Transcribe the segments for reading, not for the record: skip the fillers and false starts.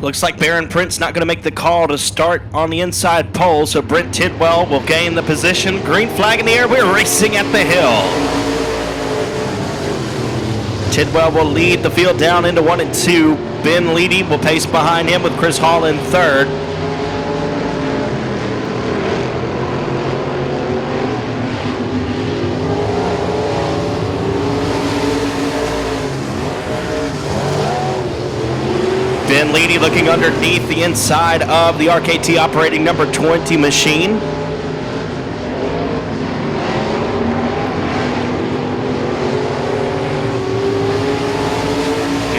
Looks like Baron Prince not going to make the call to start on the inside pole, so Brent Tidwell will gain the position. Green flag in the air. We're racing at the hill. Tidwell will lead the field down into 1 and 2. Ben Leedy will pace behind him with Chris Hall in third. Ben Leedy looking underneath the inside of the RKT operating number 20 machine.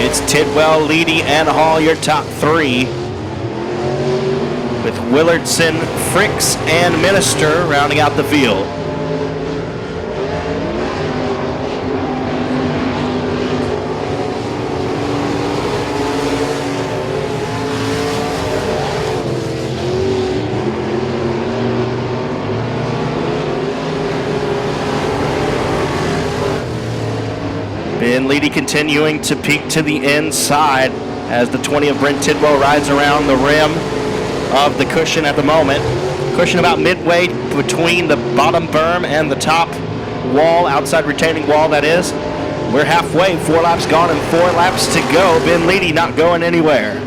It's Tidwell, Leedy, and Hall, your top three, with Willardson, Fricks, and Minister rounding out the field. Ben Leedy continuing to peek to the inside as the 20 of Brent Tidwell rides around the rim of the cushion at the moment. Cushion about midway between the bottom berm and the top wall, outside retaining wall that is. We're halfway, 4 laps gone and 4 laps to go. Ben Leedy not going anywhere.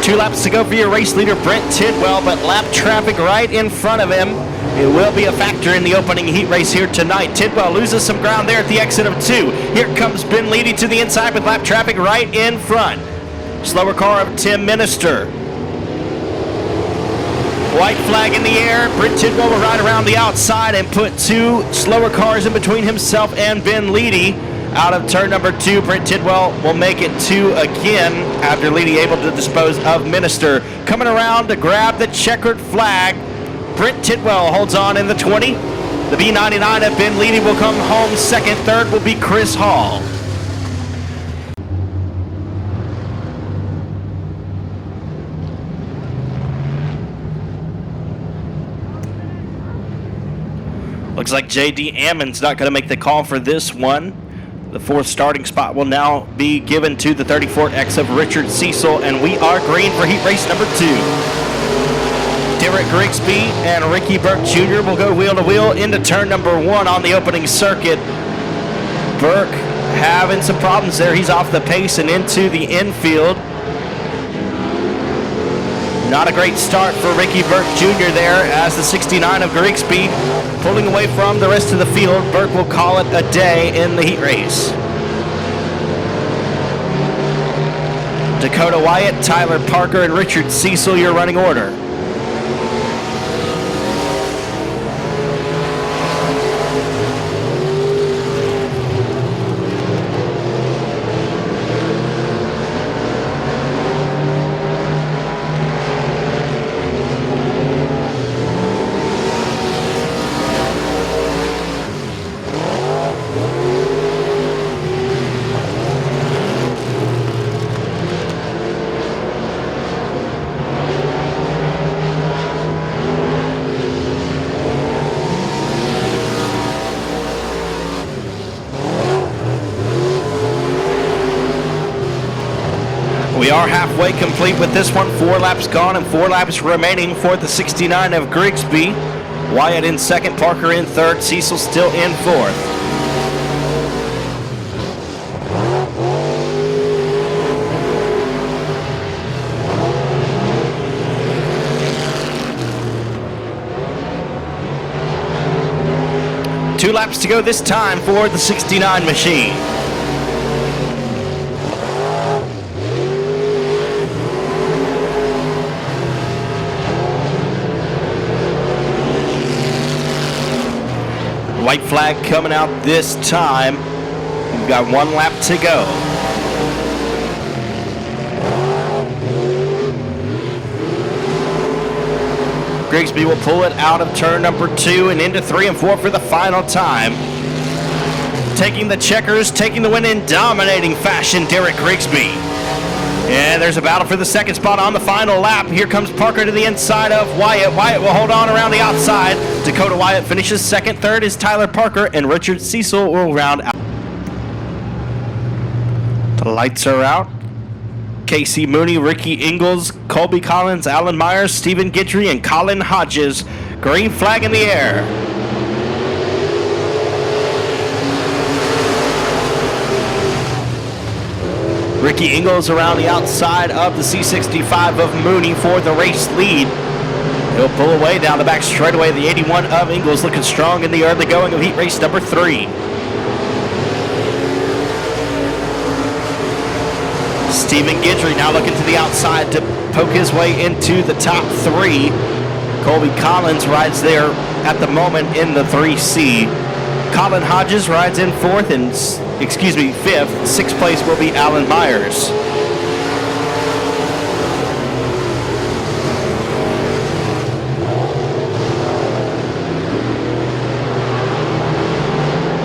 Two laps to go for your race leader, Brent Tidwell, but lap traffic right in front of him. It will be a factor in the opening heat race here tonight. Tidwell loses some ground there at the exit of 2. Here comes Ben Leedy to the inside with lap traffic right in front. Slower car of Tim Minister. White flag in the air. Brent Tidwell will ride around the outside and put 2 slower cars in between himself and Ben Leedy. Out of turn number 2, Brent Tidwell will make it 2 again after Leedy able to dispose of Minister. Coming around to grab the checkered flag, Brent Tidwell holds on in the 20. The B99 of Ben Leedy will come home second. Third will be Chris Hall. Looks like J.D. Ammon's not going to make the call for this one. The 4th starting spot will now be given to the 34X of Richard Cecil, and we are green for heat race number 2. Derek Grigsby and Ricky Burke Jr. will go wheel to wheel into turn number 1 on the opening circuit. Burke having some problems there. He's off the pace and into the infield. Not a great start for Ricky Burke Jr. there as the 69 of Grigsby pulling away from the rest of the field. Burke will call it a day in the heat race. Dakota Wyatt, Tyler Parker, and Richard Cecil, your running order. We are halfway complete with this one. 4 laps gone and 4 laps remaining for the 69 of Grigsby. Wyatt in second, Parker in third, Cecil still in fourth. Two laps to go this time for the 69 machine. White flag coming out this time. We've got 1 lap to go. Grigsby will pull it out of turn number 2 and into 3 and 4 for the final time. Taking the checkers, taking the win in dominating fashion, Derek Grigsby. And there's a battle for the second spot on the final lap. Here comes Parker to the inside of Wyatt. Wyatt will hold on around the outside. Dakota Wyatt finishes second. Third is Tyler Parker, and Richard Cecil will round out. The lights are out. Casey Mooney, Ricky Ingalls, Colby Collins, Alan Myers, Stephen Guidry, and Colin Hodges. Green flag in the air. Ricky Ingalls around the outside of the C65 of Mooney for the race lead. He'll pull away down the back straightaway. The 81 of Ingalls looking strong in the early going of heat race number 3. Stephen Guidry now looking to the outside to poke his way into the top 3. Colby Collins rides there at the moment in the 3C. Colin Hodges rides in fourth and, fifth. Sixth place will be Alan Myers.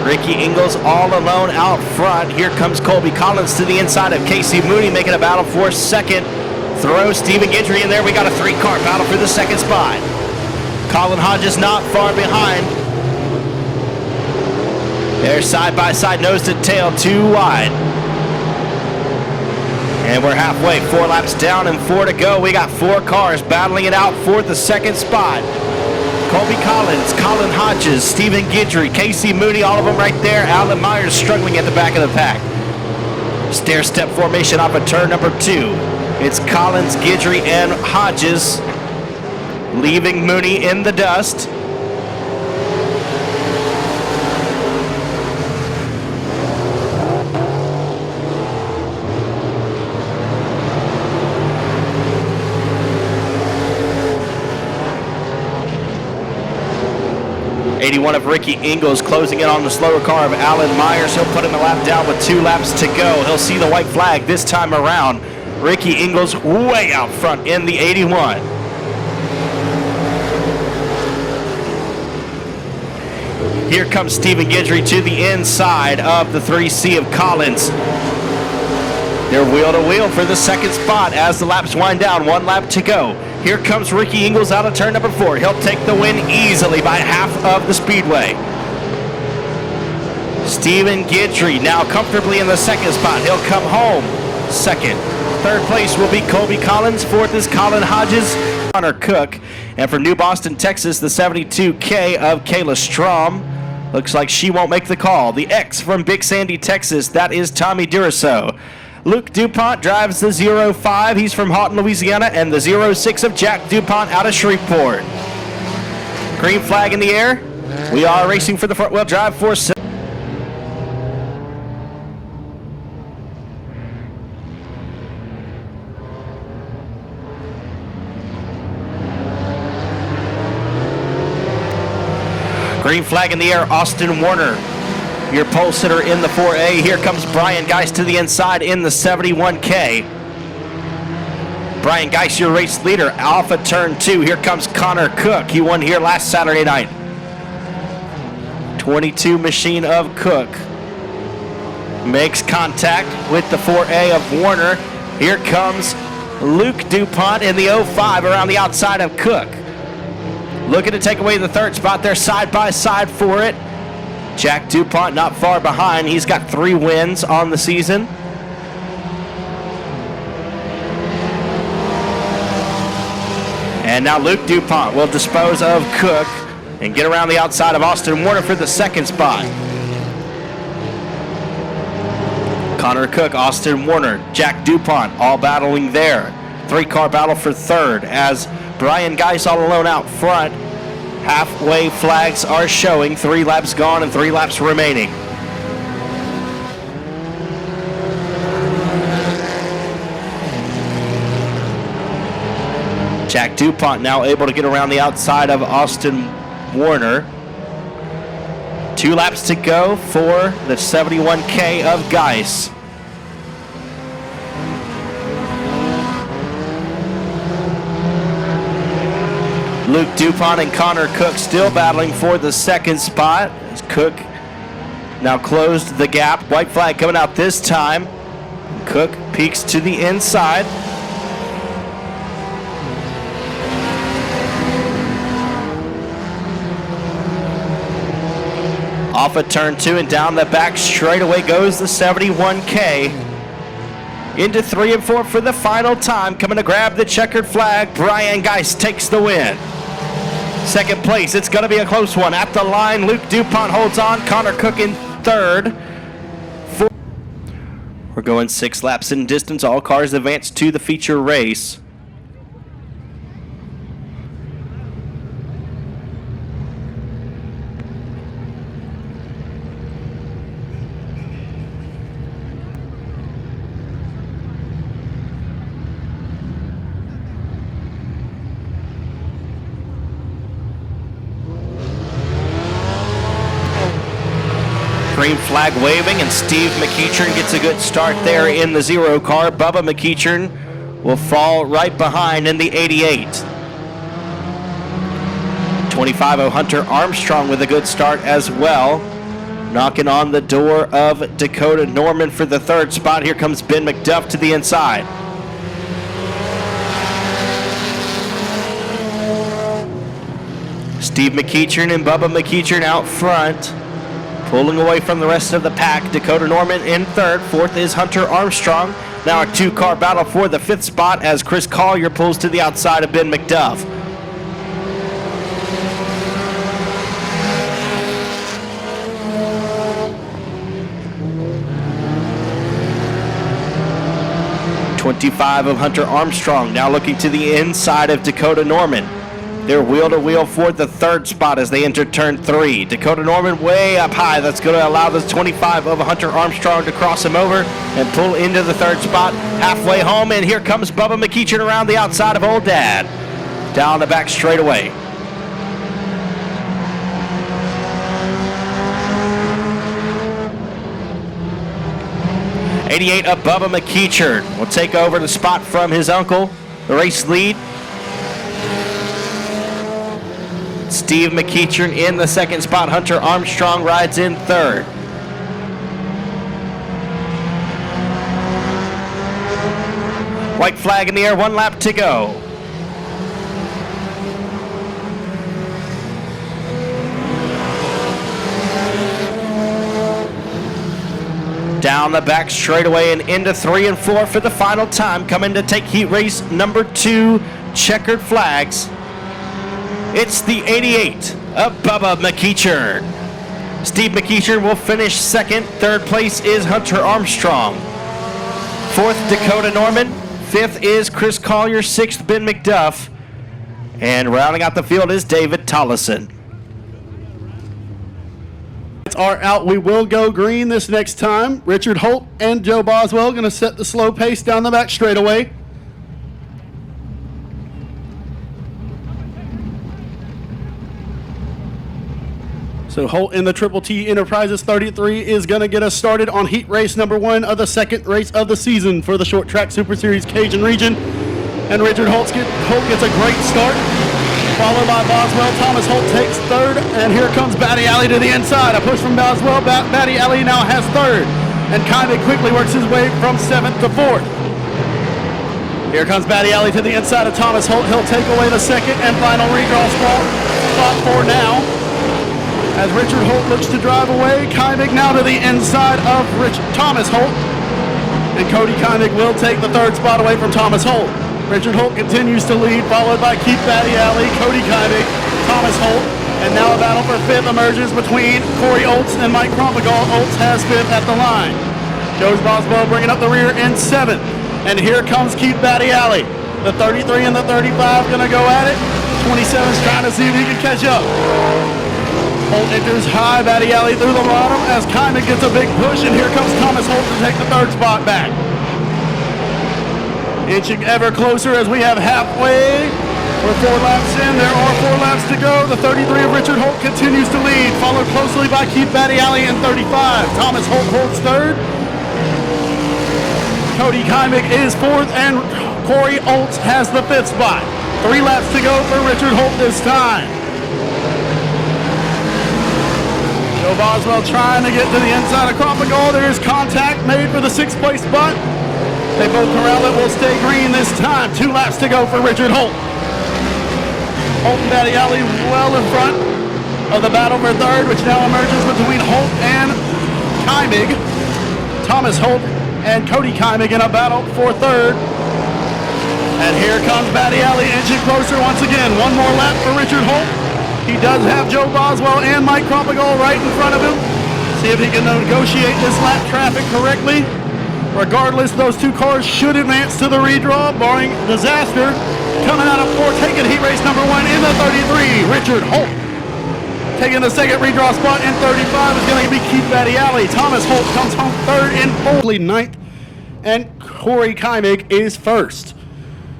Ricky Ingalls all alone out front. Here comes Colby Collins to the inside of Casey Mooney, making a battle for second. Throw Stephen Guidry in there. We got a 3-car battle for the second spot. Colin Hodges not far behind. They're side by side, nose to tail, 2 wide. And we're halfway, 4 laps down and 4 to go. We got 4 cars battling it out for the second spot. Colby Collins, Colin Hodges, Stephen Guidry, Casey Mooney, all of them right there. Alan Myers struggling at the back of the pack. Stair-step formation off of turn number 2. It's Collins, Guidry, and Hodges leaving Mooney in the dust. '81 of Ricky Ingalls closing in on the slower car of Alan Myers. He'll put him a lap down with 2 laps to go. He'll see the white flag this time around. Ricky Ingalls way out front in the 81. Here comes Stephen Guidry to the inside of the 3C of Collins. They're wheel to wheel for the second spot as the laps wind down. 1 lap to go. Here comes Ricky Ingalls out of turn number 4. He'll take the win easily by half of the Speedway. Stephen Guidry now comfortably in the second spot. He'll come home second. Third place will be Colby Collins. Fourth is Colin Hodges. Connor Cook. And from New Boston, Texas, the 72K of Kayla Strom. Looks like she won't make the call. The X from Big Sandy, Texas, that is Tommy Duraso. Luke DuPont drives the 05. He's from Houghton, Louisiana, and the 06 of Jack DuPont out of Shreveport. Green flag in the air. We are racing for the front wheel drive for green flag in the air, Austin Warner. Your pole sitter in the 4A. Here comes Brian Geist to the inside in the 71K. Brian Geist, your race leader, off of turn 2. Here comes Connor Cook. He won here last Saturday night. 22 machine of Cook. Makes contact with the 4A of Warner. Here comes Luke DuPont in the 05 around the outside of Cook. Looking to take away the third spot. They're side by side for it. Jack DuPont not far behind. He's got 3 wins on the season. And now Luke DuPont will dispose of Cook and get around the outside of Austin Warner for the second spot. Connor Cook, Austin Warner, Jack DuPont all battling there. 3-car battle for third as Brian Geist all alone out front. Halfway flags are showing. 3 laps gone and 3 laps remaining. Jack DuPont now able to get around the outside of Austin Warner. 2 laps to go for the 71K of Geist. Luke DuPont and Connor Cook still battling for the second spot. As Cook now closed the gap. White flag coming out this time. Cook peeks to the inside. Off of turn 2 and down the back straightaway goes the 71K. Into 3 and 4 for the final time. Coming to grab the checkered flag, Brian Geist takes the win. Second place, it's going to be a close one. At the line, Luke DuPont holds on. Connor Cook in third. We're going 6 laps in distance. All cars advance to the feature race. Green flag waving, and Steve McEachern gets a good start there in the 0 car. Bubba McEachern will fall right behind in the 88. 25 Hunter Armstrong with a good start as well. Knocking on the door of Dakota Norman for the 3rd spot. Here comes Ben McDuff to the inside. Steve McEachern and Bubba McEachern out front. Pulling away from the rest of the pack, Dakota Norman in 3rd. 4th is Hunter Armstrong. Now a 2-car battle for the 5th spot as Chris Collier pulls to the outside of Ben McDuff. .25 of Hunter Armstrong now looking to the inside of Dakota Norman. They're wheel-to-wheel for the 3rd spot as they enter turn 3. Dakota Norman way up high. That's going to allow the 25 of Hunter Armstrong to cross him over and pull into the 3rd spot. Halfway home, and here comes Bubba McEachern around the outside of Old Dad. Down the back straightaway. .88 of Bubba McEachern will take over the spot from his uncle. The race lead. Steve McEachern in the 2nd spot. Hunter Armstrong rides in 3rd. White flag in the air, 1 lap to go. Down the back straightaway and into 3 and 4 for the final time. Coming to take heat race number 2, checkered flags. It's the 88 of Bubba McEachern. Steve McEachern will finish 2nd. 3rd place is Hunter Armstrong. 4th, Dakota Norman. 5th is Chris Collier. 6th, Ben McDuff. And rounding out the field is David Tollison. Are out. We will go green this next time. Richard Holt and Joe Boswell going to set the slow pace down the back straightaway. So Holt in the Triple T Enterprises 33 is going to get us started on heat race number 1 of the 2nd race of the season for the Short Track Super Series Cajun region. And Richard Holt gets a great start, followed by Boswell. Thomas Holt takes 3rd, and here comes Batty Alley to the inside. A push from Boswell. Batty Alley now has 3rd, and Kymick quickly works his way from 7th to 4th. Here comes Batty Alley to the inside of Thomas Holt. He'll take away the 2nd and final redraw spot for now. As Richard Holt looks to drive away, Kymick now to the inside of Thomas Holt. And Cody Kymick will take the 3rd spot away from Thomas Holt. Richard Holt continues to lead, followed by Keith Batty Alley, Cody Kymick, Thomas Holt. And now a battle for 5th emerges between Corey Oltz and Mike Krompagall. Oltz has 5th at the line. Joe Boswell bringing up the rear in 7th. And here comes Keith Batty Alley. The 33 and the 35 going to go at it. 27's trying to see if he can catch up. Holt enters high, Batty Alley through the bottom as Kymick gets a big push, and here comes Thomas Holt to take the 3rd spot back. Inching ever closer as we have halfway. We're 4 laps in. There are 4 laps to go. The 33 of Richard Holt continues to lead, followed closely by Keith Batty Alley in 35. Thomas Holt holds 3rd. Cody Kymick is 4th, and Corey Oltz has the 5th spot. 3 laps to go for Richard Holt this time. Joe Boswell trying to get to the inside of Krompagall. There is contact made for the 6th place spot. They both corral it, will stay green this time. 2 laps to go for Richard Holt. Holt and Battiali well in front of the battle for third, which now emerges between Holt and Keimig. Thomas Holt and Cody Keimig in a battle for third. And here comes Battiali inching closer once again. One more lap for Richard Holt. He does have Joe Boswell and Mike Cropagol right in front of him. See if he can negotiate this lap traffic correctly. Regardless, those 2 cars should advance to the redraw, barring disaster. Coming out of 4, taking heat race number 1 in the 33, Richard Holt. Taking the second redraw spot in 35 is going to be Keith Battiali. Thomas Holt comes home third in 4th, 9th, and Corey Keimig is first.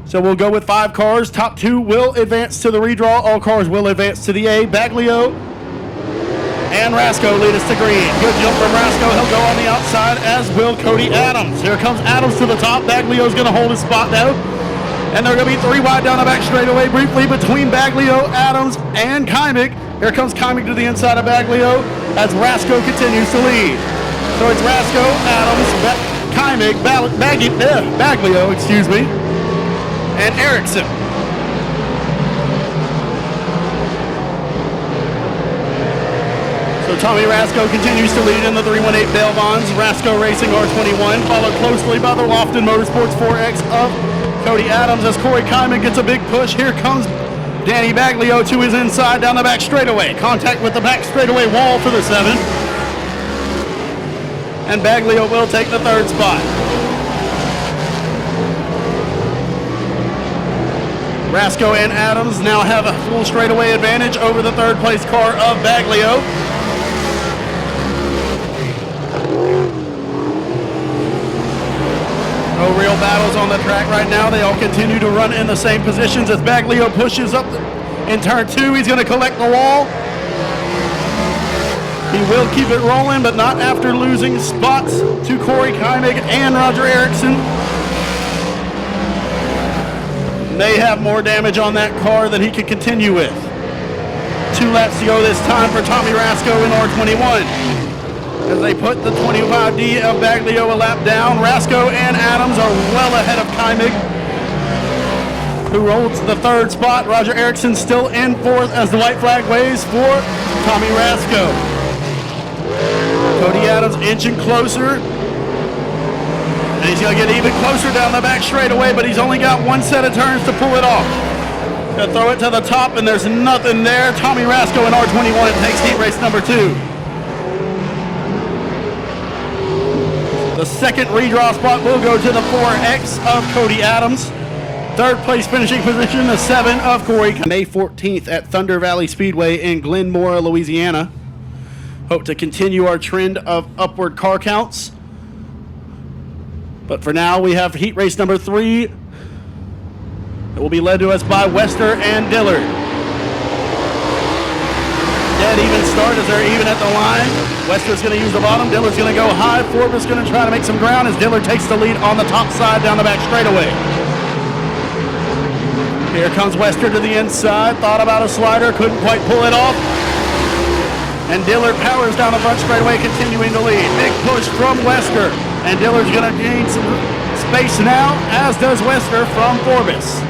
So we'll go with 5 cars. Top 2 will advance to the redraw. All cars will advance to the A. Baglio and Rasco lead us to green. Good jump from Rasco. He'll go on the outside, as will Cody Adams. Here comes Adams to the top. Baglio's going to hold his spot now. And they're going to be 3 wide down the back straightaway briefly between Baglio, Adams, and Keimig. Here comes Keimig to the inside of Baglio as Rasco continues to lead. So it's Rasco, Adams, Keimig, Baglio, excuse me, and Erickson. So Tommy Rasco continues to lead in the 318 Bale Bonds. Rasco Racing R21, followed closely by the Lofton Motorsports 4X of Cody Adams as Corey Keimig gets a big push. Here comes Danny Baglio to his inside down the back straightaway. Contact with the back straightaway wall for the 7. And Baglio will take the 3rd spot. Rasco and Adams now have a full straightaway advantage over the 3rd place car of Baglio. No real battles on the track right now. They all continue to run in the same positions as Baglio pushes up in turn 2. He's going to collect the wall. He will keep it rolling, but not after losing spots to Corey Keimig and Roger Erickson. They have more damage on that car than he can continue with. 2 laps to go this time for Tommy Rasco in R21. As they put the 25D of Baglio a lap down, Rasco and Adams are well ahead of Keimig, who rolls the 3rd spot. Roger Erickson still in 4th as the white flag waves for Tommy Rasco. Cody Adams inching closer. And he's going to get even closer down the back straightaway, but he's only got 1 set of turns to pull it off. Going to throw it to the top, and there's nothing there. Tommy Rasco in R21 takes heat race number 2. The 2nd redraw spot will go to the 4X of Cody Adams. 3rd place finishing position, the 7 of Corey. May 14th at Thunder Valley Speedway in Glenmora, Louisiana. Hope to continue our trend of upward car counts. But for now, we have heat race number 3. It will be led to us by Wester and Dillard. Dead even start as they're even at the line. Wester's going to use the bottom. Dillard's going to go high. Forbes going to try to make some ground as Dillard takes the lead on the top side down the back straightaway. Here comes Wester to the inside. Thought about a slider. Couldn't quite pull it off. And Dillard powers down the front straightaway, continuing to lead. Big push from Wester. And Dillard's going to gain some space now, as does Wester from Forbes.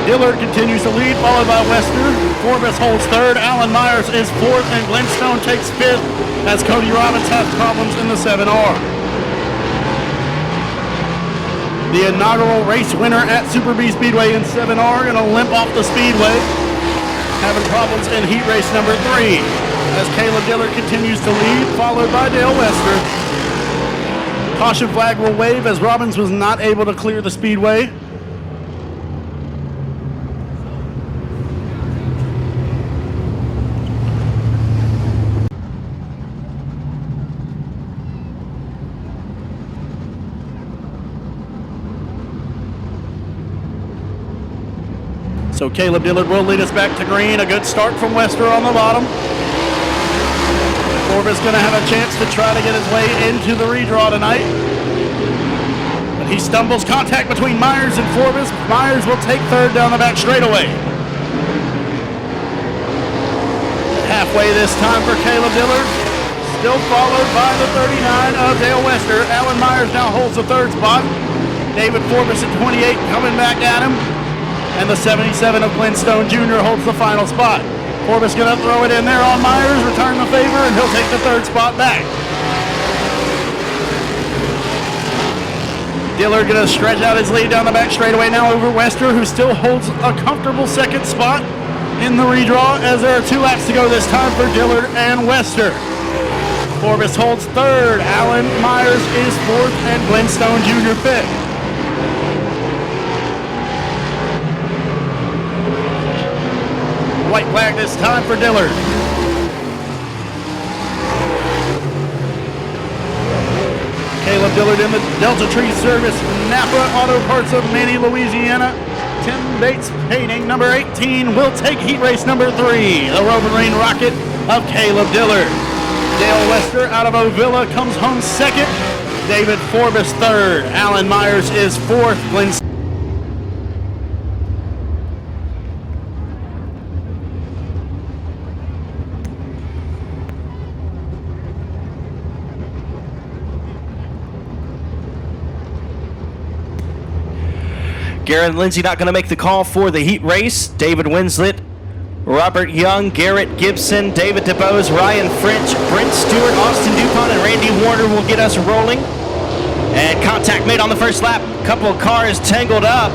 Dillard continues to lead, followed by Wester. Forbes holds 3rd. Alan Myers is 4th, and Glenn Stone takes 5th as Cody Robbins has problems in the 7R. The inaugural race winner at Super B Speedway in 7R going to limp off the speedway, having problems in heat race number 3 as Caleb Dillard continues to lead, followed by Dale Wester. Caution flag will wave as Robbins was not able to clear the speedway. So Caleb Dillard will lead us back to green. A good start from Wester on the bottom. Forbes going to have a chance to try to get his way into the redraw tonight. But he stumbles. Contact between Myers and Forbes. Myers will take 3rd down the back straightaway. Halfway this time for Caleb Dillard. still followed by the 39 of Dale Wester. Alan Myers now holds the third spot. David Forbes at 28 coming back at him. And the 77 of Glenn Stone Jr. holds the final spot. Forbes going to throw it in there on Myers, return the favor, and he'll take the third spot back. Dillard going to stretch out his lead down the back straightaway now over Wester, who still holds a comfortable second spot in the redraw, as there are 2 laps to go this time for Dillard and Wester. Forbes holds third, Alan Myers is fourth, and Glenn Stone Jr. fifth. White flag this time for Dillard. Caleb Dillard in the Delta Tree Service Napa Auto Parts of Manny, Louisiana. Tim Bates painting number 18 will take heat race number 3. The Roman Reign Rocket of Caleb Dillard. Dale Wester out of Ovilla comes home second. David Forbes third. Alan Myers is fourth. Glenn Garrett Lindsay not going to make the call for the heat race. David Winslet, Robert Young, Garrett Gibson, David DeBose, Ryan French, Brent Stewart, Austin DuPont, and Randy Warner will get us rolling. And contact made on the first lap. Couple of cars tangled up.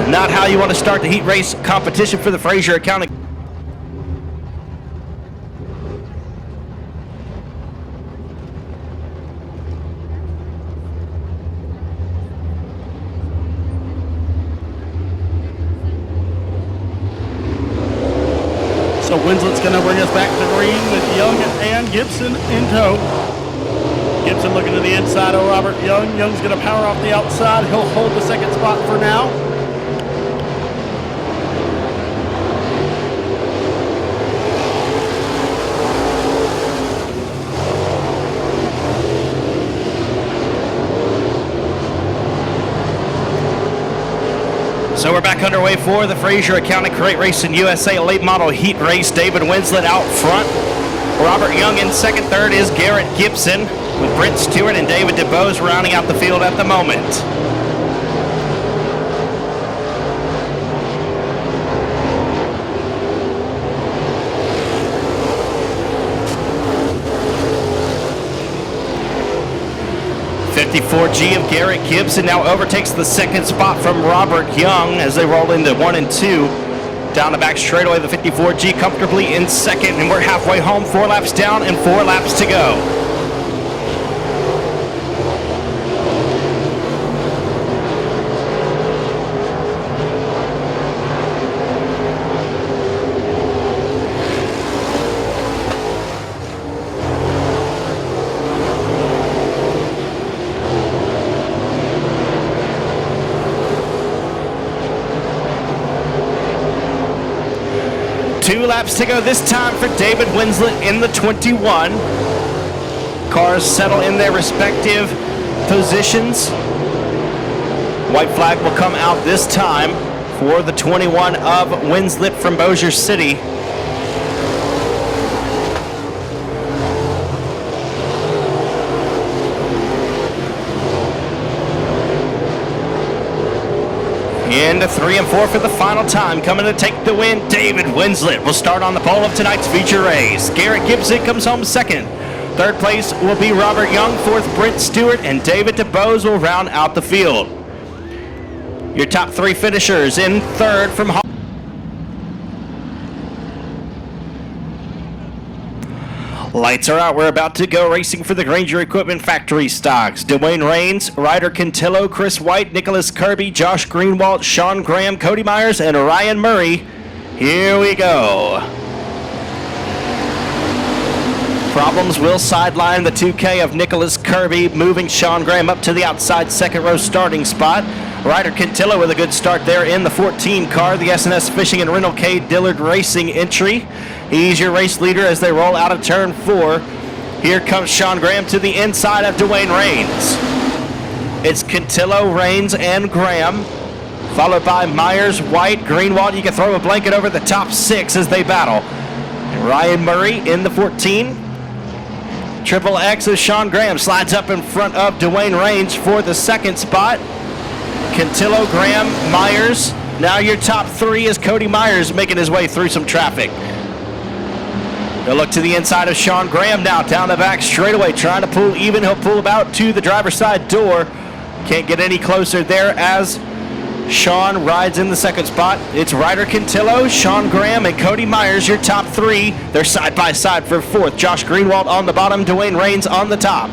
Not how you want to start the heat race competition for the Fraser County. So Winslet's going to bring us back to green with Young and Gibson in tow. Gibson looking to the inside of Robert Young. Young's going to power off the outside. He'll hold the second spot for now. So we're back underway for the Fraser County Crate Racing USA late model heat race. David Winslet out front. Robert Young in second. Third is Garrett Gibson, with Brent Stewart and David DeBose rounding out the field at the moment. .54G of Garrett Gibson now overtakes the second spot from Robert Young as they roll into 1 and 2. Down the back straightaway, the 54G comfortably in second, and we're halfway home. 4 laps down and 4 laps to go. Two laps to go this time for David Winslet in the 21. Cars settle in their respective positions. White flag will come out this time for the 21 of Winslet from Bossier City. Into 3 and 4 for the final time. Coming to take the win, David Winslet will start on the pole of tonight's feature race. Garrett Gibson comes home second. Third place will be Robert Young. Fourth, Brent Stewart, and David DeBose will round out the field. Your top 3 finishers in third from Lights are out. We're about to go racing for the Granger Equipment Factory stocks. Dwayne Raines, Ryder Cantillo, Chris White, Nicholas Kirby, Josh Greenwald, Sean Graham, Cody Myers, and Ryan Murray. Here we go. Problems will sideline the 2K of Nicholas Kirby, moving Sean Graham up to the outside second row starting spot. Ryder Cantillo with a good start there in the 14 car, the S&S Fishing and Rental K Dillard Racing entry. He's your race leader as they roll out of turn 4. Here comes Sean Graham to the inside of Dwayne Raines. It's Cantillo, Raines, and Graham, followed by Myers, White, Greenwald. You can throw a blanket over the top 6 as they battle. And Ryan Murray in the 14. Triple X of Sean Graham slides up in front of Dwayne Raines for the second spot. Cantillo, Graham, Myers. Now your top three is Cody Myers making his way through some traffic. They'll look to the inside of Sean Graham now, down the back straightaway, trying to pull even. He'll pull about to the driver's side door. Can't get any closer there as Sean rides in the second spot. It's Ryder Cantillo, Sean Graham, and Cody Myers, your top three. They're side by side for fourth. Josh Greenwald on the bottom, Dwayne Raines on the top.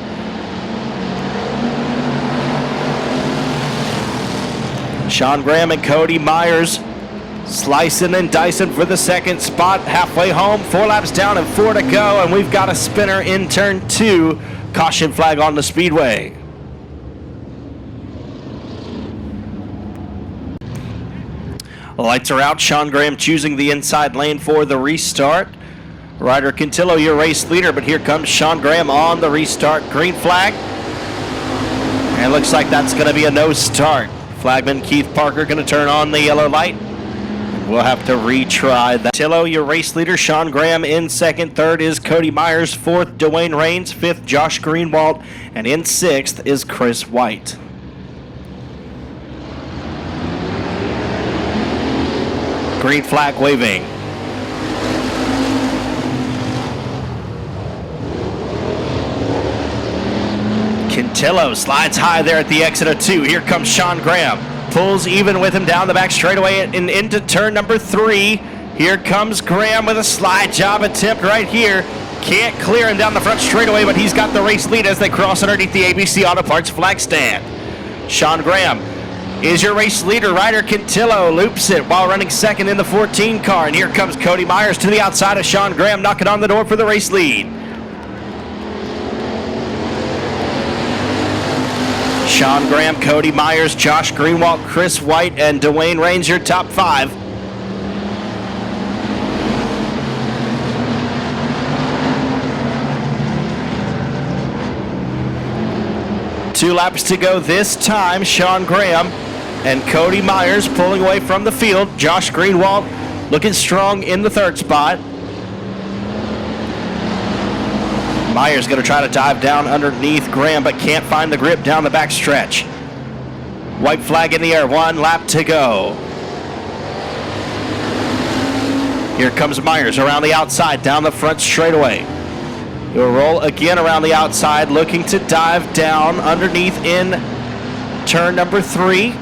Sean Graham and Cody Myers slicing and dicing for the second spot. Halfway home, 4 laps down and 4 to go, and we've got a spinner in turn 2. Caution flag on the Speedway. Lights are out. Sean Graham choosing the inside lane for the restart. Ryder Cantillo, your race leader, but here comes Sean Graham on the restart. Green flag. And looks like that's going to be a no start. Flagman Keith Parker going to turn on the yellow light. We'll have to retry that. Cantillo, your race leader. Sean Graham in second. Third is Cody Myers. Fourth, Dwayne Raines. Fifth, Josh Greenwald. And in sixth is Chris White. Green flag waving. Cantillo slides high there at the exit of 2. Here comes Sean Graham. Pulls even with him down the back straightaway and into turn number 3. Here comes Graham with a slide job attempt right here. Can't clear him down the front straightaway, but he's got the race lead as they cross underneath the ABC Auto Parts flag stand. Sean Graham is your race leader. Ryder Cantillo loops it while running second in the 14 car. And here comes Cody Myers to the outside of Sean Graham, knocking on the door for the race lead. Sean Graham, Cody Myers, Josh Greenwald, Chris White, and Dwayne Raines, your top 5. Two laps to go this time. Sean Graham and Cody Myers pulling away from the field. Josh Greenwald looking strong in the third spot. Myers going to try to dive down underneath Graham, but can't find the grip down the back stretch. White flag in the air, 1 lap to go. Here comes Myers around the outside, down the front straightaway. He'll roll again around the outside, looking to dive down underneath in turn number 3.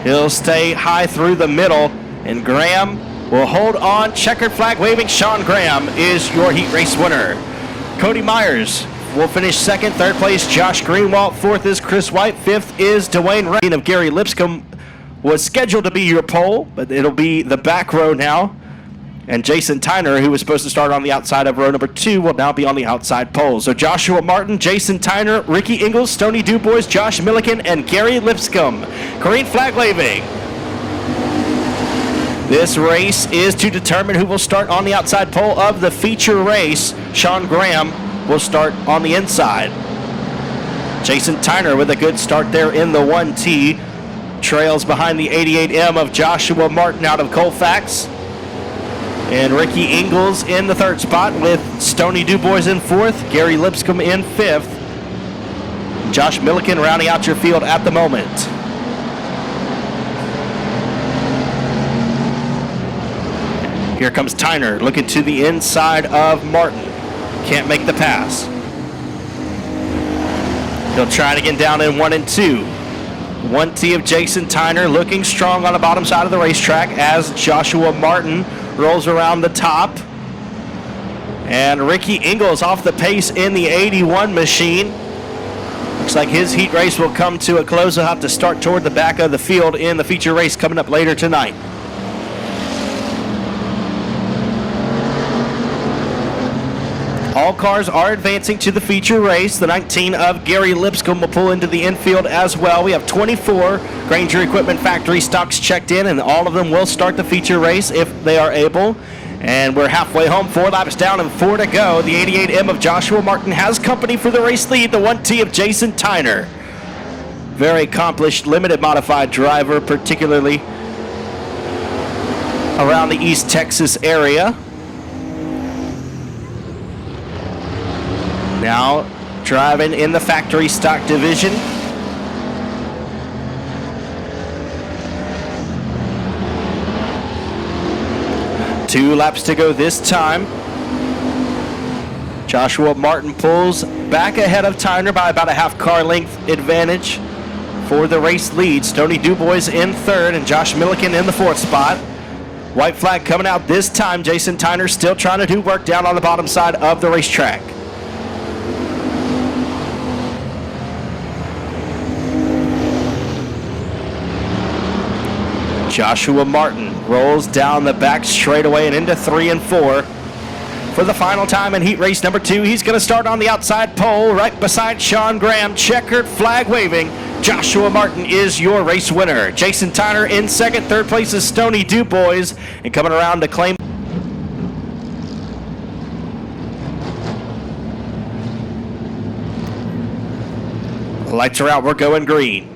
He'll stay high through the middle, and Graham will hold on. Checkered flag waving. Sean Graham is your heat race winner. Cody Myers will finish second. Third place, Josh Greenwald. Fourth is Chris White. Fifth is Dwayne Raines. Of Gary Lipscomb was scheduled to be your pole, but it'll be the back row now. And Jason Tyner, who was supposed to start on the outside of row number 2, will now be on the outside pole. So Joshua Martin, Jason Tyner, Ricky Ingles, Stoney Dubois, Josh Milliken, and Gary Lipscomb. Green flag waving. This race is to determine who will start on the outside pole of the feature race. Sean Graham will start on the inside. Jason Tyner with a good start there in the 1T. Trails behind the 88M of Joshua Martin out of Colfax. And Ricky Ingles in the third spot with Stoney Dubois in fourth, Gary Lipscomb in fifth. Josh Milliken rounding out your field at the moment. Here comes Tyner looking to the inside of Martin. Can't make the pass. He'll try it again down in 1 and 2. 1T of Jason Tyner looking strong on the bottom side of the racetrack as Joshua Martin rolls around the top. And Ricky Ingles off the pace in the 81 machine. Looks like his heat race will come to a close. He'll have to start toward the back of the field in the feature race coming up later tonight. All cars are advancing to the feature race. The 19 of Gary Lipscomb will pull into the infield as well. We have 24 Granger Equipment Factory stocks checked in, and all of them will start the feature race if they are able. And we're halfway home, 4 laps down and 4 to go. The 88M of Joshua Martin has company for the race lead. The 1T of Jason Tyner. Very accomplished limited modified driver, particularly around the East Texas area. Now driving in the factory stock division. Two laps to go this time. Joshua Martin pulls back ahead of Tyner by about a half car length advantage for the race lead. Stoney Dubois in third and Josh Milliken in the fourth spot. White flag coming out this time. Jason Tyner still trying to do work down on the bottom side of the racetrack. Joshua Martin rolls down the back straightaway and into 3 and 4 for the final time in heat race number 2. He's going to start on the outside pole right beside Sean Graham. Checkered flag waving. Joshua Martin is your race winner. Jason Tyner in second. Third place is Stoney Dubois. And coming around to claim. Lights are out. We're going green.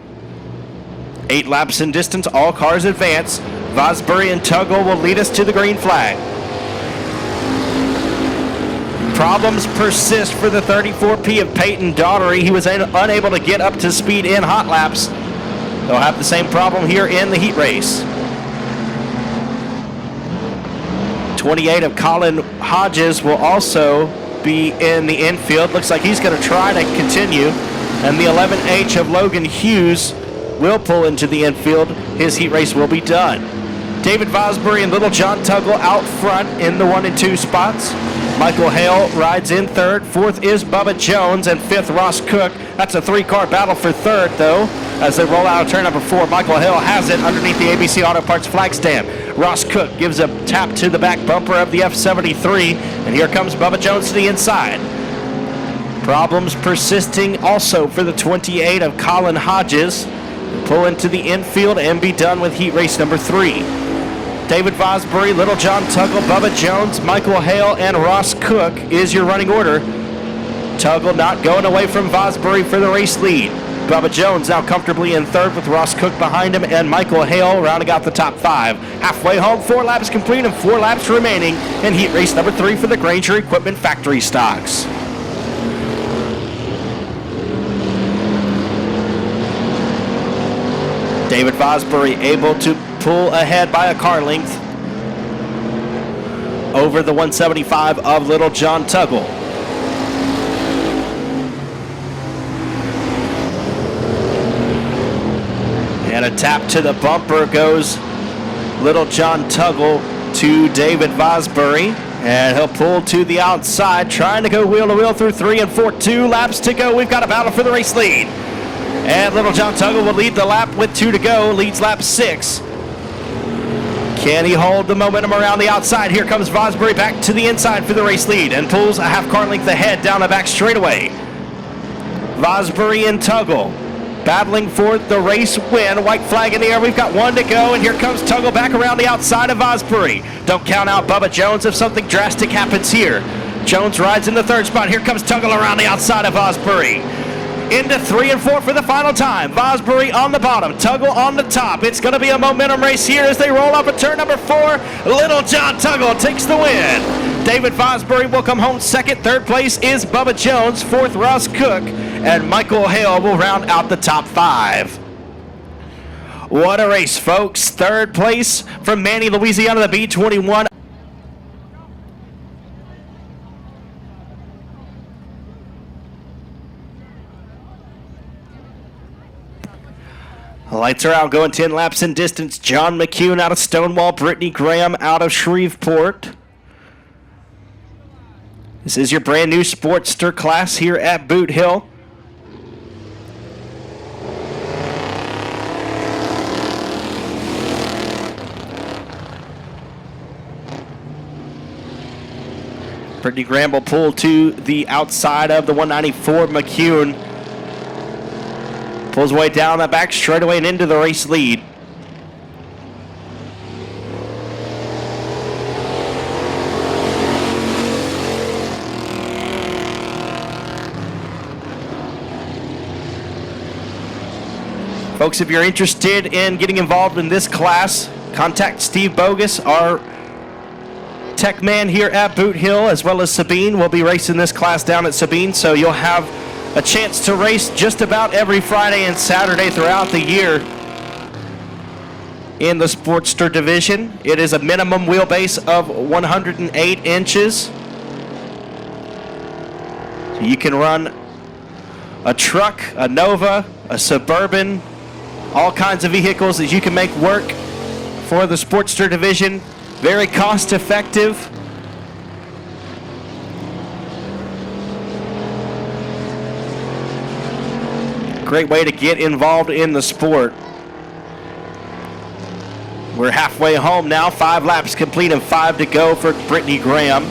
8 laps in distance, all cars advance. Vosbury and Tuggle will lead us to the green flag. Problems persist for the 34P of Peyton Daughtery. He was unable to get up to speed in hot laps. They'll have the same problem here in the heat race. 28 of Colin Hodges will also be in the infield. Looks like he's going to try to continue. And the 11H of Logan Hughes will pull into the infield. His heat race will be done. David Vosbury and Little John Tuggle out front in the 1 and 2 spots. Michael Hale rides in third. Fourth is Bubba Jones and fifth Ross Cook. That's a 3-car battle for third though. As they roll out of turn number 4, Michael Hale has it underneath the ABC Auto Parts flag stand. Ross Cook gives a tap to the back bumper of the F73, and here comes Bubba Jones to the inside. Problems persisting also for the 28 of Colin Hodges. Pull into the infield and be done with heat race number 3. David Vosbury, Little John Tuggle, Bubba Jones, Michael Hale, and Ross Cook is your running order. Tuggle not going away from Vosbury for the race lead. Bubba Jones now comfortably in third with Ross Cook behind him and Michael Hale rounding out the top 5. Halfway home, 4 laps complete and 4 laps remaining in heat race number 3 for the Granger Equipment Factory stocks. David Vosbury able to pull ahead by a car length over the 175 of Little John Tuggle. And a tap to the bumper goes Little John Tuggle to David Vosbury. And he'll pull to the outside, trying to go wheel to wheel through 3 and 4. 2 laps to go. We've got a battle for the race lead. And Little John Tuggle will lead the lap with 2 to go, leads lap 6. Can he hold the momentum around the outside? Here comes Vosbury back to the inside for the race lead and pulls a half car length ahead down the back straightaway. Vosbury and Tuggle battling for the race win. White flag in the air. We've got 1 to go, and here comes Tuggle back around the outside of Vosbury. Don't count out Bubba Jones if something drastic happens here. Jones rides in the 3rd spot. Here comes Tuggle around the outside of Vosbury. Into 3 and 4 for the final time. Vosbury on the bottom, Tuggle on the top. It's going to be a momentum race here as they roll up at turn number 4. Little John Tuggle takes the win. David Vosbury will come home second. 3rd place is Bubba Jones. 4th, Ross Cook. And Michael Hale will round out the top 5. What a race, folks. 3rd place from Manny, Louisiana, the B21. Lights are out, going 10 laps in distance. John McCune out of Stonewall, Brittany Graham out of Shreveport. This is your brand new Sportster class here at Boothill. Brittany Graham will pull to the outside of the 194. McCune pulls way down the back straightaway and into the race lead. Folks, if you're interested in getting involved in this class, contact Steve Bogus, our Tech Man here at Boothill, as well as Sabine, will be racing this class down at Sabine, so you'll have a chance to race just about every Friday and Saturday throughout the year in the Sportster division. It is a minimum wheelbase of 108 inches. So you can run a truck, a Nova, a Suburban, all kinds of vehicles that you can make work for the Sportster division. Very cost effective. Great way to get involved in the sport. We're halfway home now, 5 laps complete and 5 to go for Brittany Graham.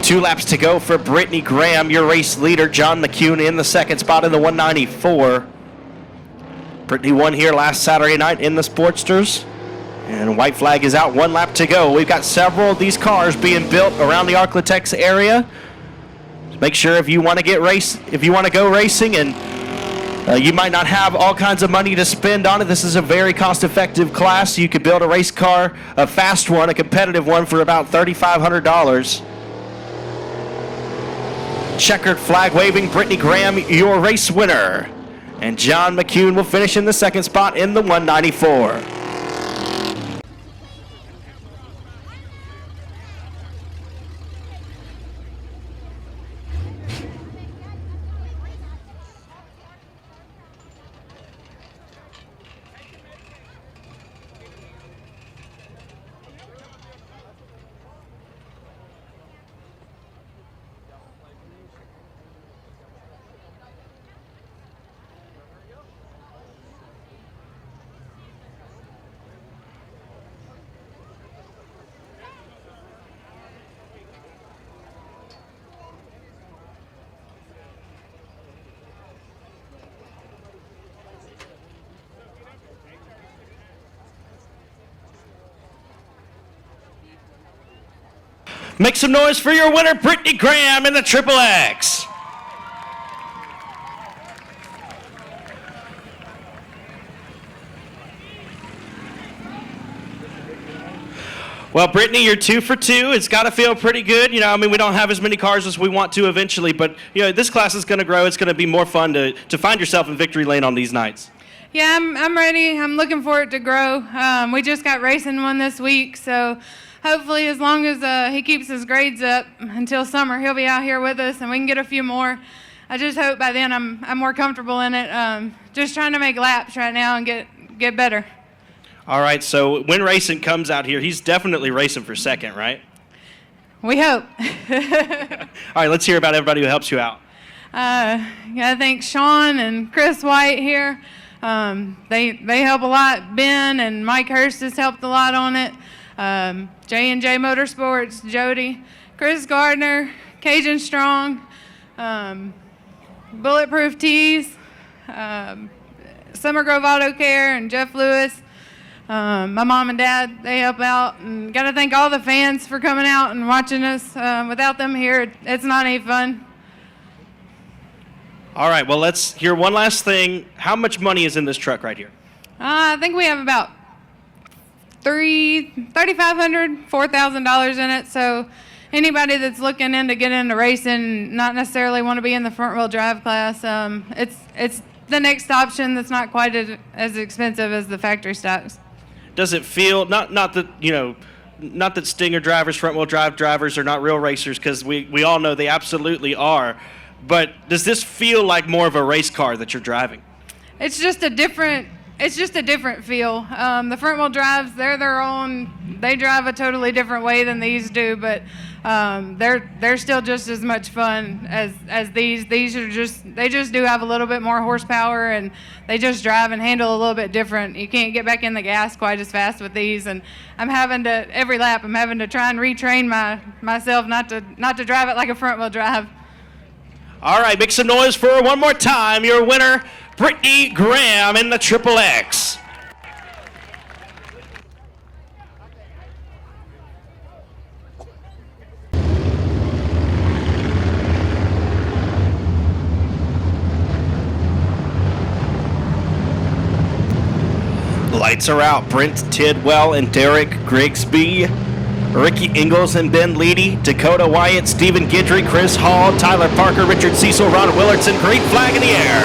Two laps to go for Brittany Graham, your race leader. John McCune in the second spot in the 194. Brittany won here last Saturday night in the Sportsters. And white flag is out, 1 lap to go. We've got several of these cars being built around the Arklatex area. Make sure if you want to go racing and you might not have all kinds of money to spend on it, this is a very cost-effective class. You could build a race car, a fast one, a competitive one, for about $3,500. Checkered flag waving, Brittany Graham, your race winner. And John McCune will finish in the second spot in the 194. Make some noise for your winner, Brittany Graham in the Triple X. Well, Brittany, you're 2 for 2. It's got to feel pretty good. You know, I mean, we don't have as many cars as we want to eventually, but you know, this class is going to grow. It's going to be more fun to find yourself in victory lane on these nights. Yeah, I'm ready. I'm looking for it to grow. We just got racing one this week, so hopefully as long as he keeps his grades up until summer, he'll be out here with us and we can get a few more. I just hope by then I'm more comfortable in it. Just trying to make laps right now and get better. All right, so when Racing comes out here, he's definitely racing for second, right? We hope. All right, let's hear about everybody who helps you out. I think Sean and Chris White here. They help a lot. Ben and Mike Hurst has helped a lot on it. J&J Motorsports, Jody, Chris Gardner, Cajun Strong, Bulletproof Tees, Summer Grove Auto Care, and Jeff Lewis. My mom and dad, they help out. And got to thank all the fans for coming out and watching us. Without them here, it's not any fun. All right, well, let's hear one last thing. How much money is in this truck right here? I think we have about $3,500, $4,000 in it. So anybody that's looking into getting into racing, not necessarily want to be in the front wheel drive class, it's the next option that's not quite as expensive as the factory stocks. Does it feel not that Stinger drivers, front wheel drive drivers are not real racers, because we all know they absolutely are, but does this feel like more of a race car that you're driving? It's just a different it's just a different feel. The front wheel drives, they're their own. They drive a totally different way than these do, but they're still just as much fun as these. These are they just do have a little bit more horsepower, and they just drive and handle a little bit different. You can't get back in the gas quite as fast with these, and every lap I'm having to try and retrain myself not to drive it like a front wheel drive. All right, make some noise for one more time. Your winner, Brittany Graham in the Triple X. Lights are out. Brent Tidwell and Derek Grigsby, Ricky Ingalls and Ben Leedy, Dakota Wyatt, Stephen Guidry, Chris Hall, Tyler Parker, Richard Cecil, Ron Willardson. Green flag in the air.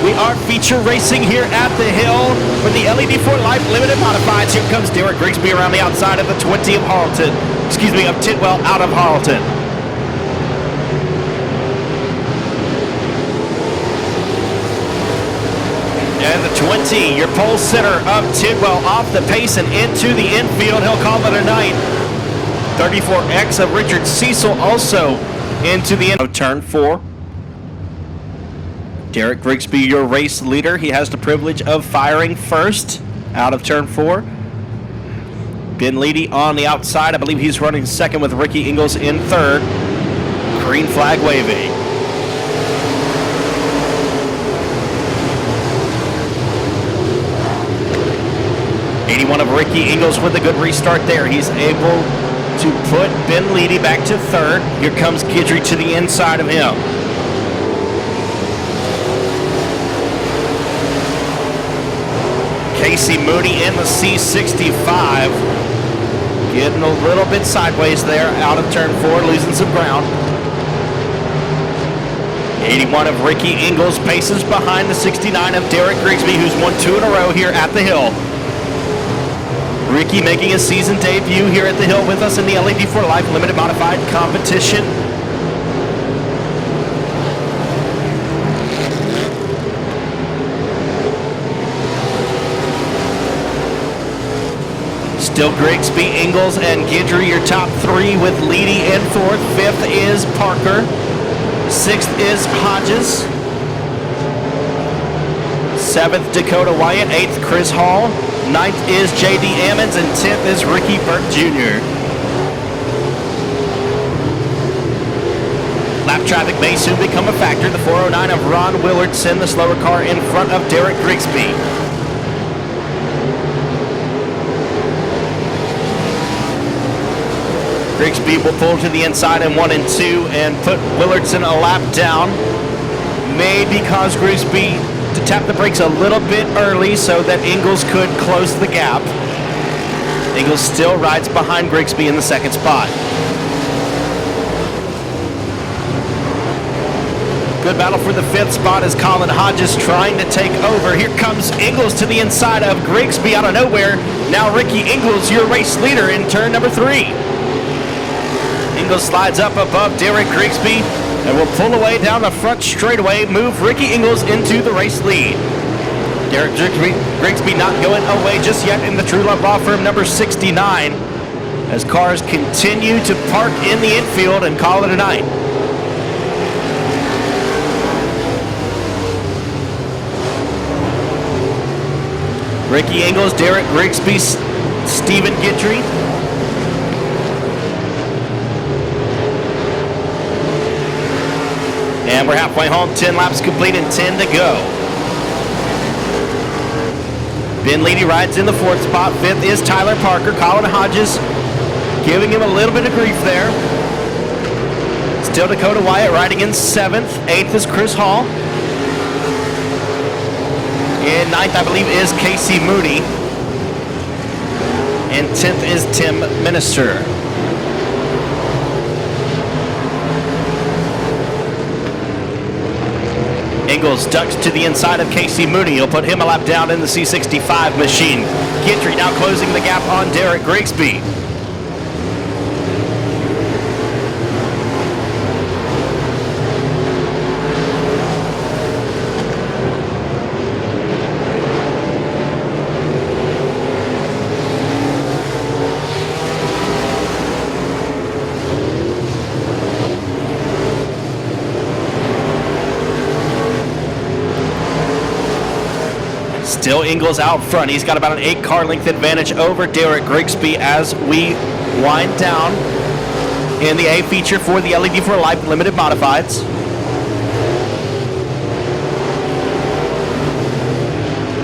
We are feature racing here at the Hill for the LED4 Life Limited Modifieds. Here comes Derek Grigsby around the outside of the 20 of Harleton. Excuse me, of Tidwell out of Harleton. And the 20, your pole sitter of Tidwell off the pace and into the infield. He'll call it a night. 34X of Richard Cecil also into the end. Turn 4. Derek Grigsby, your race leader. He has the privilege of firing first out of turn 4. Ben Leedy on the outside. I believe he's running second with Ricky Ingalls in third. Green flag waving. One of Ricky Ingalls with a good restart there. He's able to put Ben Leedy back to third. Here comes Guidry to the inside of him. Casey Mooney in the C65. Getting a little bit sideways there out of turn 4, losing some ground. 81 of Ricky Ingalls paces behind the 69 of Derek Grigsby, who's won 2 in a row here at the Hill. Ricky making his season debut here at the Hill with us in the LED4 Life Limited Modified competition. Still Grigsby, Ingalls, and Guidry, your top 3 with Leedy in 4th. 5th is Parker. 6th is Hodges. 7th, Dakota Wyatt. 8th, Chris Hall. 9th is J.D. Ammons, and 10th is Ricky Burke Jr. Lap traffic may soon become a factor. The 409 of Ron Willardson, the slower car in front of Derek Grigsby. Grigsby will pull to the inside in 1 and 2 and put Willardson a lap down. May cause Grigsby to tap the brakes a little bit early so that Ingalls could close the gap. Ingalls still rides behind Grigsby in the 2nd spot. Good battle for the 5th spot as Colin Hodges trying to take over. Here comes Ingalls to the inside of Grigsby out of nowhere. Now Ricky Ingalls, your race leader in turn number 3. Ingalls slides up above Derek Grigsby and will pull away down the front straightaway, move Ricky Ingalls into the race lead. Derek Grigsby not going away just yet in the True Love Law Firm number 69 as cars continue to park in the infield and call it a night. Ricky Ingalls, Derek Grigsby, Stephen Guidry. And we're halfway home, 10 laps complete and 10 to go. Ben Leedy rides in the 4th spot. 5th is Tyler Parker. Colin Hodges giving him a little bit of grief there. Still Dakota Wyatt riding in 7th. 8th is Chris Hall. And 9th, I believe, is Casey Mooney. And 10th is Tim Minister. Ingalls ducks to the inside of Casey Mooney. He'll put him a lap down in the C65 machine. Guidry now closing the gap on Derek Grigsby. Still Ingles out front. He's got about an 8-car length advantage over Derek Grigsby as we wind down in the A feature for the LED for Life Limited Modifieds.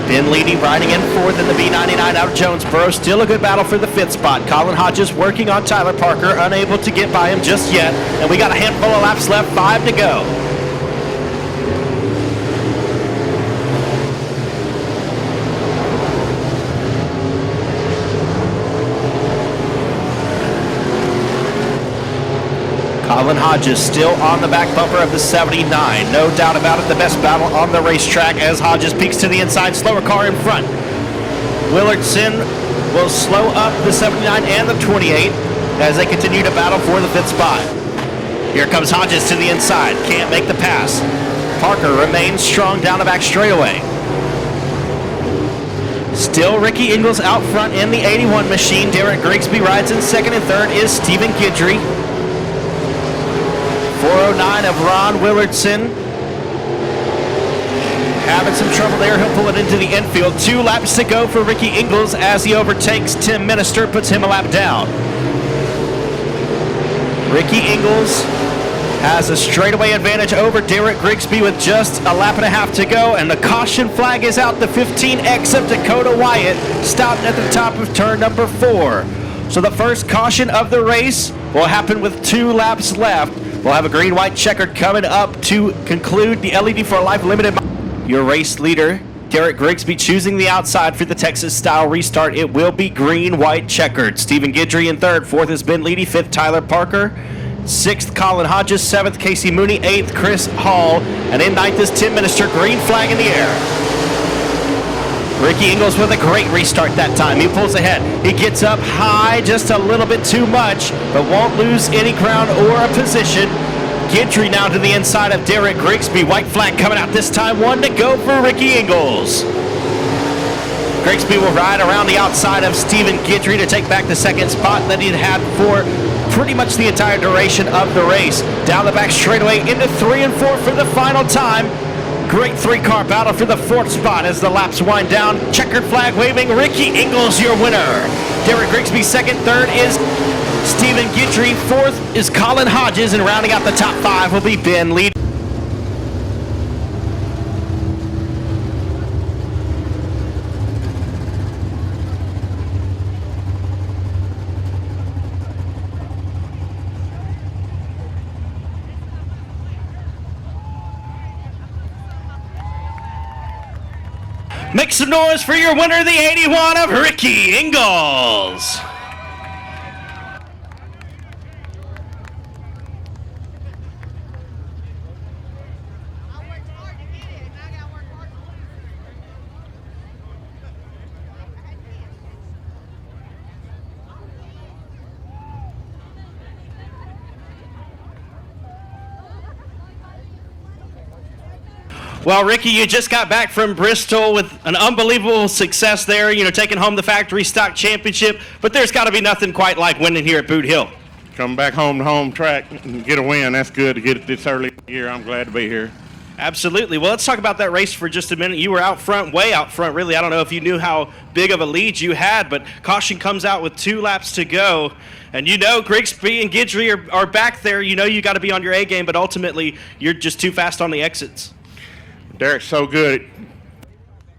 Ben Leedy riding in fourth in the B99 out of Jonesboro. Still a good battle for the 5th spot. Colin Hodges working on Tyler Parker, unable to get by him just yet. And we got a handful of laps left, 5 to go. Colin Hodges still on the back bumper of the 79. No doubt about it, the best battle on the racetrack as Hodges peeks to the inside, slower car in front. Willardson will slow up the 79 and the 28 as they continue to battle for the 5th spot. Here comes Hodges to the inside, can't make the pass. Parker remains strong down the back straightaway. Still Ricky Ingles out front in the 81 machine. Derek Grigsby rides in second, and third is Stephen Guidry. 409 of Ron Willardson. Having some trouble there. He'll pull it into the infield. 2 laps to go for Ricky Ingles as he overtakes Tim Minister, puts him a lap down. Ricky Ingles has a straightaway advantage over Derek Grigsby with just a lap and a half to go, and the caution flag is out. The 15X of Dakota Wyatt stopped at the top of turn number 4. So the first caution of the race will happen with 2 laps left. We'll have a green-white checkered coming up to conclude the LED for Life Limited. Your race leader, Derek Grigsby, choosing the outside for the Texas-style restart. It will be green-white checkered. Stephen Guidry in third. Fourth is Ben Leedy. Fifth, Tyler Parker. Sixth, Colin Hodges. Seventh, Casey Mooney. Eighth, Chris Hall. And in ninth is Tim Minister. Green flag in the air. Ricky Ingles with a great restart that time. He pulls ahead. He gets up high just a little bit too much, but won't lose any ground or a position. Guidry now to the inside of Derek Grigsby. White flag coming out this time. 1 to go for Ricky Ingles. Grigsby will ride around the outside of Stephen Guidry to take back the second spot that he'd had for pretty much the entire duration of the race. Down the back straightaway into 3 and 4 for the final time. Great 3-car battle for the 4th spot as the laps wind down. Checkered flag waving. Ricky Ingles, your winner. Derek Grigsby second. Third is Stephen Guidry. Fourth is Colin Hodges. And rounding out the top 5 will be Ben Leedy. Make some noise for your winner, the 81 of Ricky Ingles. Well, Ricky, you just got back from Bristol with an unbelievable success there, taking home the factory stock championship, but there's got to be nothing quite like winning here at Boothill. Come back home to home track and get a win. That's good to get it this early in the year. I'm glad to be here. Absolutely. Well, let's talk about that race for just a minute. You were out front, way out front, really. I don't know if you knew how big of a lead you had, but caution comes out with 2 laps to go. And Grigsby and Guidry are back there. You got to be on your A game, but ultimately you're just too fast on the exits. Derek's so good.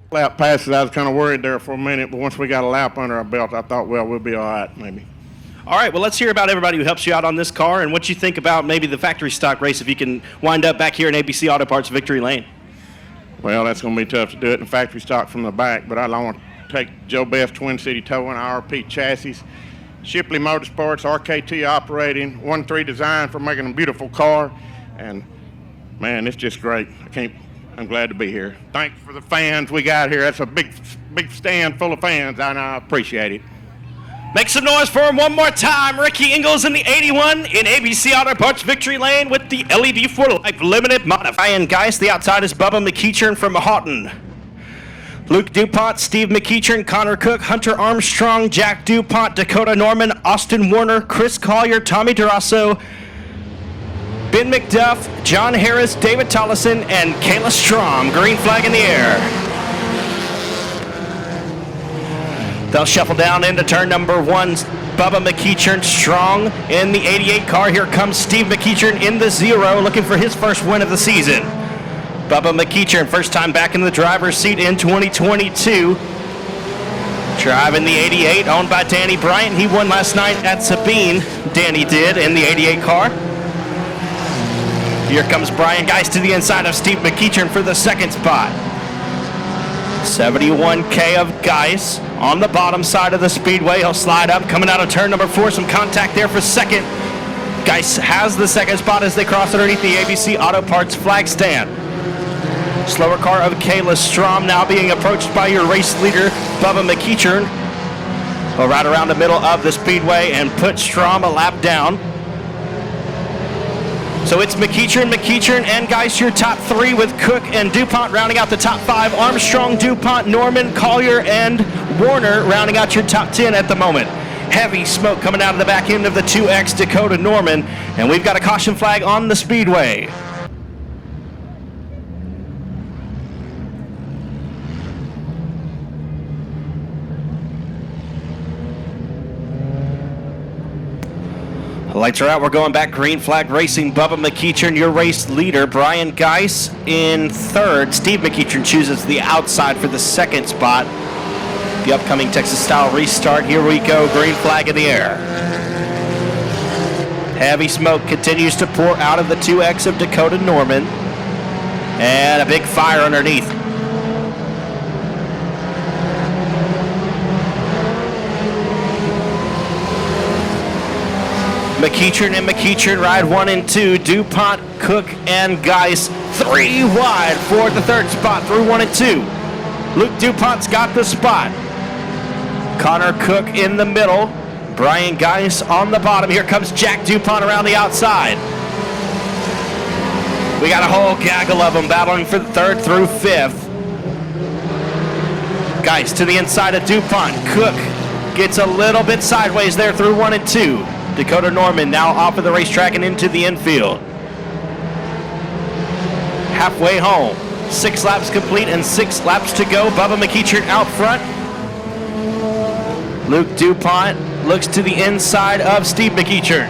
Lap passes, I was kind of worried there for a minute, but once we got a lap under our belt, I thought, well, we'll be all right, maybe. All right, well, let's hear about everybody who helps you out on this car and what you think about maybe the factory stock race if you can wind up back here in ABC Auto Parts Victory Lane. Well, that's going to be tough to do it in factory stock from the back, but I want to take Joe Best Twin City Towing, IRP Chassis, Shipley Motorsports, RKT Operating, 1-3 Design for making a beautiful car, and, man, it's just great. I'm glad to be here. Thanks for the fans we got here. That's a big stand full of fans, and I appreciate it. Make some noise for him one more time. Ricky Ingles in the 81 in ABC Auto Parts Victory Lane with the LED for Life Limited Modifying Geist. The outside is Bubba McEachern from Houghton. Luke DuPont, Steve McEachern, Connor Cook, Hunter Armstrong, Jack DuPont, Dakota Norman, Austin Warner, Chris Collier, Tommy Durasso, Ben McDuff, John Harris, David Tollison, and Kayla Strom. Green flag in the air. They'll shuffle down into turn number 1. Bubba McEachern strong in the 88 car. Here comes Steve McEachern in the 0, looking for his first win of the season. Bubba McEachern, first time back in the driver's seat in 2022. Driving the 88, owned by Danny Bryant. He won last night at Sabine. Danny did in the 88 car. Here comes Brian Geist to the inside of Steve McEachern for the second spot. 71K of Geist on the bottom side of the Speedway. He'll slide up, coming out of turn number 4. Some contact there for second. Geist has the second spot as they cross underneath the ABC Auto Parts flag stand. Slower car of Kayla Strom now being approached by your race leader, Bubba McEachern. Will ride around the middle of the Speedway and put Strom a lap down. So it's McEachern, and Geist, your top 3, with Cook and DuPont rounding out the top 5. Armstrong, DuPont, Norman, Collier, and Warner rounding out your top 10 at the moment. Heavy smoke coming out of the back end of the 2X Dakota Norman, and we've got a caution flag on the Speedway. Lights are out. We're going back. Green flag racing. Bubba McEachern, your race leader. Brian Geist in 3rd. Steve McEachern chooses the outside for the 2nd spot. The upcoming Texas style restart. Here we go. Green flag in the air. Heavy smoke continues to pour out of the 2X of Dakota Norman. And a big fire underneath. McEachern ride 1 and 2. DuPont, Cook, and Geist 3 wide for the 3rd spot through 1 and 2. Luke DuPont's got the spot. Connor Cook in the middle. Brian Geist on the bottom. Here comes Jack DuPont around the outside. We got a whole gaggle of them battling for the 3rd through 5th. Geist to the inside of DuPont. Cook gets a little bit sideways there through 1 and 2. Dakota Norman now off of the racetrack and into the infield. Halfway home. 6 laps complete and 6 laps to go. Bubba McEachern out front. Luke DuPont looks to the inside of Steve McEachern.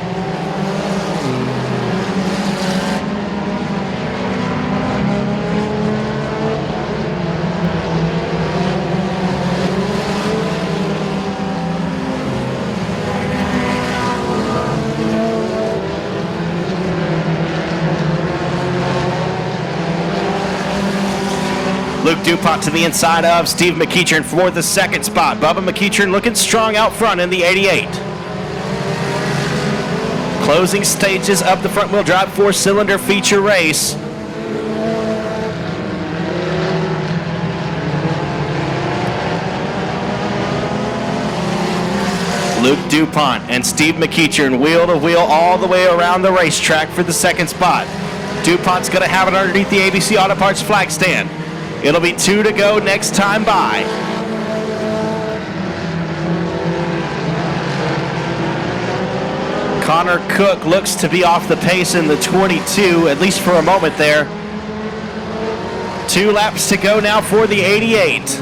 Luke DuPont to the inside of Steve McEachern for the 2nd spot. Bubba McEachern looking strong out front in the 88. Closing stages of the front-wheel drive 4-cylinder feature race. Luke DuPont and Steve McEachern wheel to wheel all the way around the racetrack for the 2nd spot. DuPont's going to have it underneath the ABC Auto Parts flag stand. It'll be 2 to go next time by. Connor Cook looks to be off the pace in the 22, at least for a moment there. 2 laps to go now for the 88.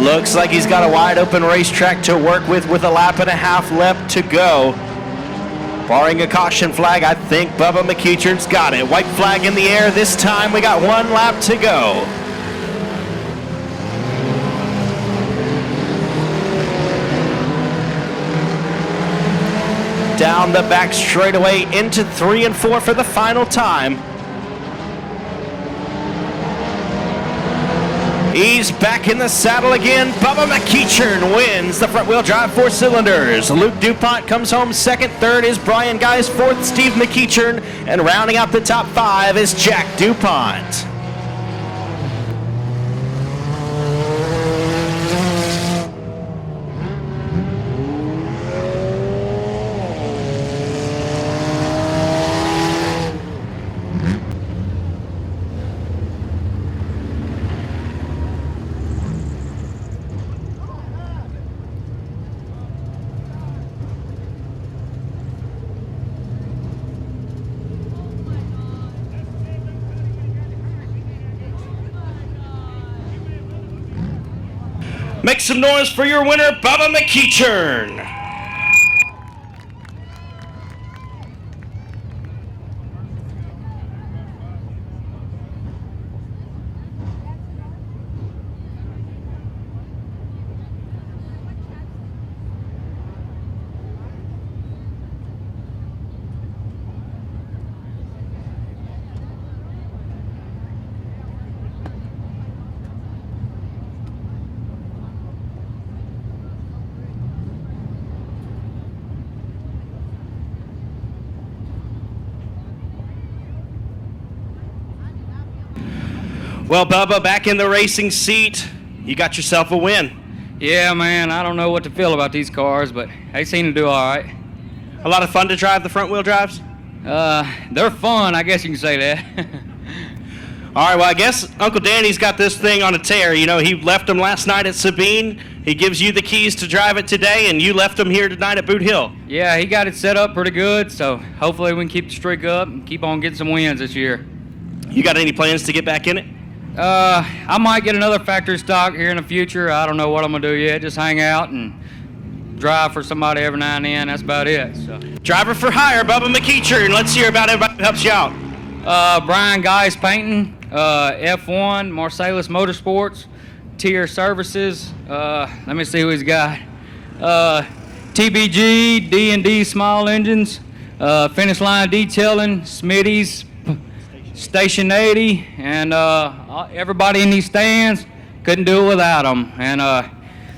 Looks like he's got a wide open racetrack to work with a lap and a half left to go. Barring a caution flag, I think Bubba McEachern's got it. White flag in the air this time. We got 1 lap to go. Down the back straightaway into 3 and 4 for the final time. He's back in the saddle again. Bubba McEachern wins the front-wheel drive 4 cylinders. Luke DuPont comes home 2nd. 3rd is Brian Geist. 4th, Steve McEachern. And rounding out the top 5 is Jack DuPont. Make some noise for your winner, Bubba McEachern. Well, Bubba, back in the racing seat, you got yourself a win. Yeah, man, I don't know what to feel about these cars, but they seem to do all right. A lot of fun to drive the front-wheel drives? They're fun, I guess you can say that. All right, well, I guess Uncle Danny's got this thing on a tear. You know, he left them last night at Sabine. He gives you the keys to drive it today, and you left them here tonight at Boothill. Yeah, he got it set up pretty good, so hopefully we can keep the streak up and keep on getting some wins this year. You got any plans to get back in it? I might get another factory stock here in the future. I don't know what I'm going to do yet. Just hang out and drive for somebody every now and then. That's about it. So. Driver for hire, Bubba McEachern. Let's hear about everybody who helps you out. Brian Guy's Painting, F1, Marsalis Motorsports, Tier Services. Let me see who he's got. TBG, D&D Small Engines, Finish Line Detailing, Smitty's, Station 80, and everybody in these stands. Couldn't do it without them. And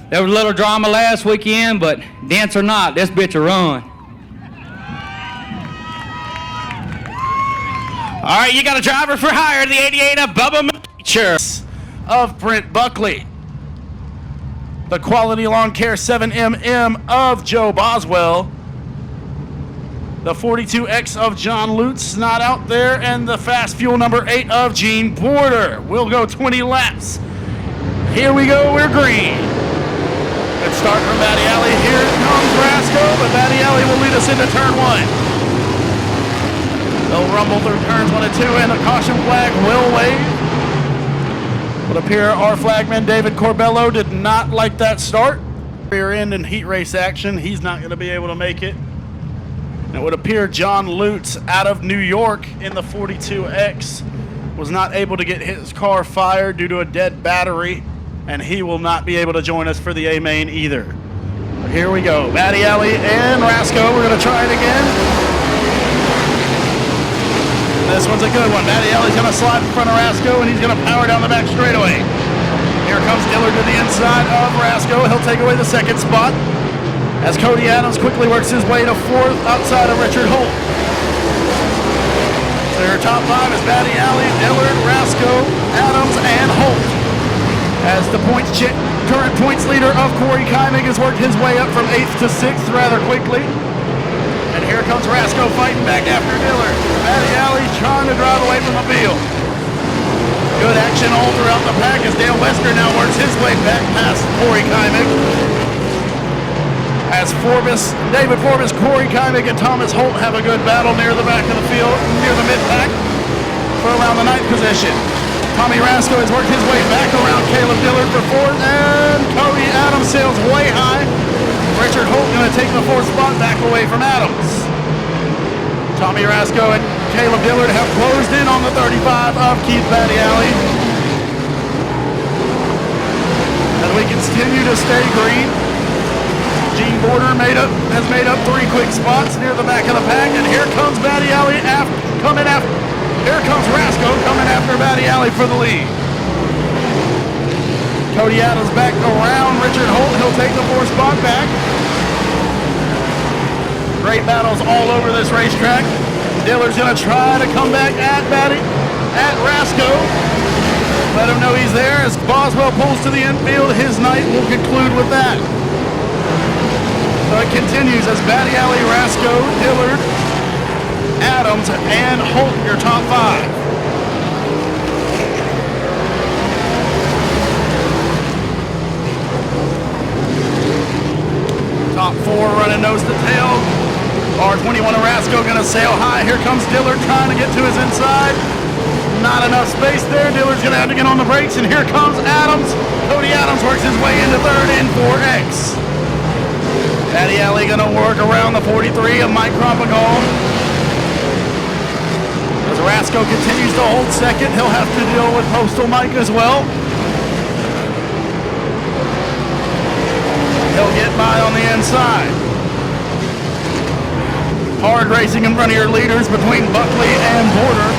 there was a little drama last weekend, but dance or not, this bitch will run. All right, you got a driver for hire, the 88 of Bubba McEachern. Of Brent Buckley. The Quality Lawn Care 7mm of Joe Boswell. The 42X of John Lutz, not out there, and the Fast Fuel number 8 of Gene Porter. We'll go 20 laps. Here we go, we're green. Good start from Batty Alley. Here comes Rasco, but Batty Alley will lead us into turn 1. They'll rumble through turns 1 and 2, and the caution flag will wave. Would appear our flagman David Corbello did not like that start. Rear end in heat race action. He's not going to be able to make it. It would appear John Lutz out of New York in the 42X was not able to get his car fired due to a dead battery, and he will not be able to join us for the A main either. But here we go, Batty Alley and Rasco. We're going to try it again. This one's a good one. Batty Alley's going to slide in front of Rasco, and he's going to power down the back straightaway. Here comes Dillard to the inside of Rasco. He'll take away the second spot, as Cody Adams quickly works his way to 4th outside of Richard Holt. So your top 5 is Batty Alley, Dillard, Rasco, Adams, and Holt. As the current points leader of Corey Kymig has worked his way up from 8th to 6th rather quickly. And here comes Rasco fighting back after Dillard. Batty Alley trying to drive away from the field. Good action all throughout the pack as Dale Wester now works his way back past Corey Kymig. As David Forbes, Corey Kymig, and Thomas Holt have a good battle near the back of the field, near the mid-pack, for around the 9th position. Tommy Rasco has worked his way back around Caleb Dillard for 4th, and Cody Adams sails way high. Richard Holt going to take the 4th spot back away from Adams. Tommy Rasco and Caleb Dillard have closed in on the 35 of Keith Batty Alley. As we continue to stay green, Gene Porter has made up 3 quick spots near the back of the pack, and here comes Batty Alley coming after. Here comes Rasco coming after Batty Alley for the lead. Cody Adams back around Richard Holt. He'll take the 4th spot back. Great battles all over this racetrack. Dillard's going to try to come back at Rasco. Let him know he's there as Boswell pulls to the infield. His night will conclude with that. So it continues as Batty Alley, Rasco, Dillard, Adams, and Holt, your top 5. Top 4 running nose to tail. R21 Rasco going to sail high. Here comes Dillard trying to get to his inside. Not enough space there. Dillard's going to have to get on the brakes, and here comes Adams Cody Adams works his way into third in 4X. Patty Alley gonna work around the 43 of Mike Krompagal. As Rasco continues to hold second, he'll have to deal with Postal Mike as well. He'll get by on the inside. Hard racing in front of your leaders between Buckley and Porter.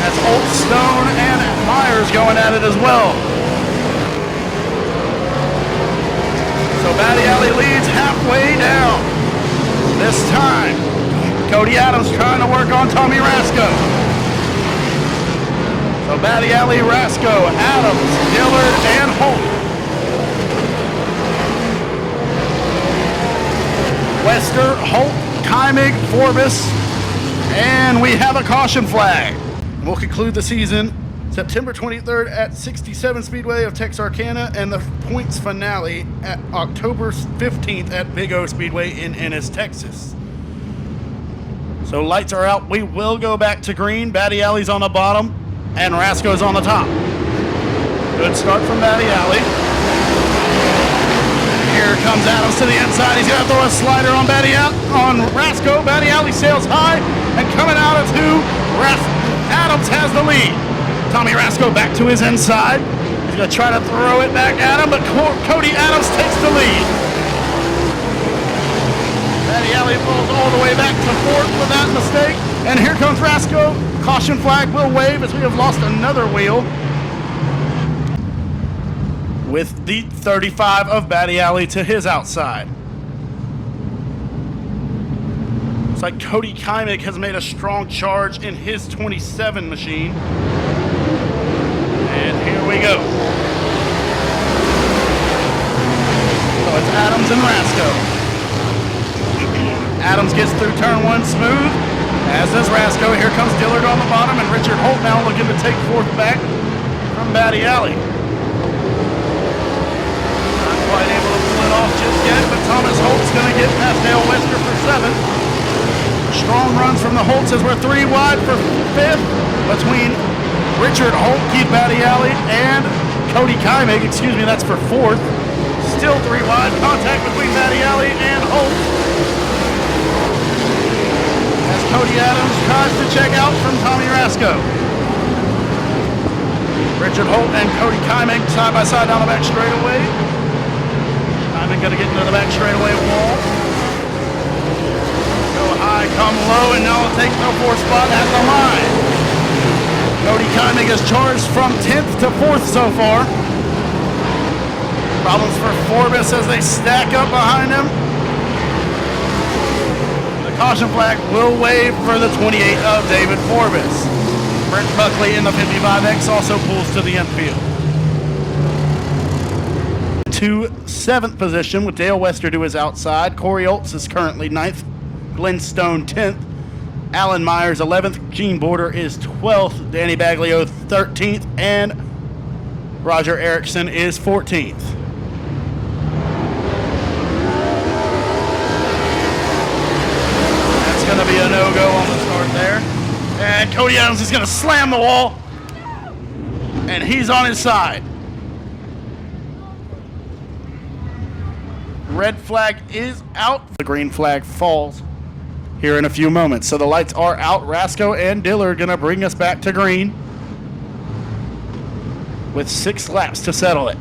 That's Old Stone and Myers going at it as well. So Batty Alley leads halfway down. This time, Cody Adams trying to work on Tommy Rasco. So Batty Alley, Rasco, Adams, Dillard, and Holt. Wester, Holt, Kymig, Forbes, and we have a caution flag. We'll conclude the season September 23rd at 67 Speedway of Texarkana, and the points finale at October 15th at Big O Speedway in Ennis, Texas. So lights are out. We will go back to green. Batty Alley's on the bottom, and Rasco's on the top. Good start from Batty Alley. Here comes Adams to the inside. He's going to throw a slider on Rasco. Batty Alley sails high, and coming out of two, Adams has the lead. Tommy Rasco back to his inside. He's going to try to throw it back at him, but Cody Adams takes the lead. Batty Alley pulls all the way back to fourth with that mistake. And here comes Rasco. Caution flag will wave as we have lost another wheel. With the 35 of Batty Alley to his outside. Looks like Cody Kymig has made a strong charge in his 27 machine. And here we go. So it's Adams and Rasco. Adams gets through turn one smooth, as does Rasco. Here comes Dillard on the bottom, and Richard Holt now looking to take fourth back from Batty Alley. Quite able to pull it off just yet, but Thomas Holt's going to get past Dale Wester for seventh. Strong runs from the Holts as we're 3 wide for fifth between Richard Holt, Keith Batty Alley, and Cody Kymig. Excuse me, that's for fourth. Still 3 wide. Contact between Batty Alley and Holt. As Cody Adams tries to check out from Tommy Rasco. Richard Holt and Cody Kymig side by side down the back straightaway. Kymig going to get into the back straightaway wall. Go high, come low, and now will take the fourth spot at the line. Cody Kymig has charged from 10th to 4th so far. Problems for Forbes as they stack up behind him. The caution flag will wave for the 28 of David Forbes. Brent Buckley in the 55X also pulls to the infield. To 7th position with Dale Wester to his outside. Corey Oltz is currently 9th. Glenn Stone 10th. Alan Myers 11th. Gene Border is 12th. Danny Baglio 13th. And Roger Erickson is 14th. That's going to be a no-go on the start there. And Cody Adams is going to slam the wall. And he's on his side. Red flag is out. The green flag falls here in a few moments. So the lights are out. Rasco and Dillard are going to bring us back to green with 6 laps to settle it.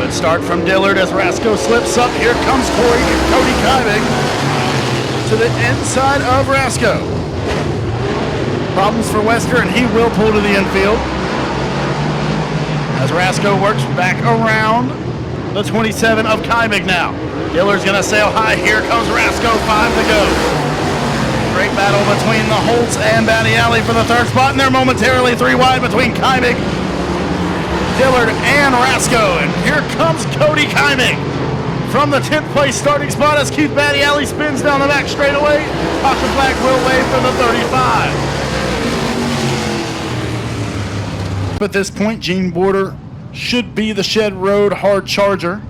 Good start from Dillard as Rasco slips up. Here comes Cody Kymig to the inside of Rasco. Problems for Wester, and he will pull to the infield. As Rasco works back around the 27 of Kymig now. Dillard's going to sail high. Here comes Rasco, 5 to go. Great battle between the Holts and Batty Alley for the third spot, and they're momentarily 3 wide between Kymig, Dillard, and Rasco. And here comes Cody Kymig from the 10th place starting spot as Keith Batty Alley spins down the back straightaway. Caution flag will wave for the 35. At this point, Gene Border should be the Shed Road hard charger.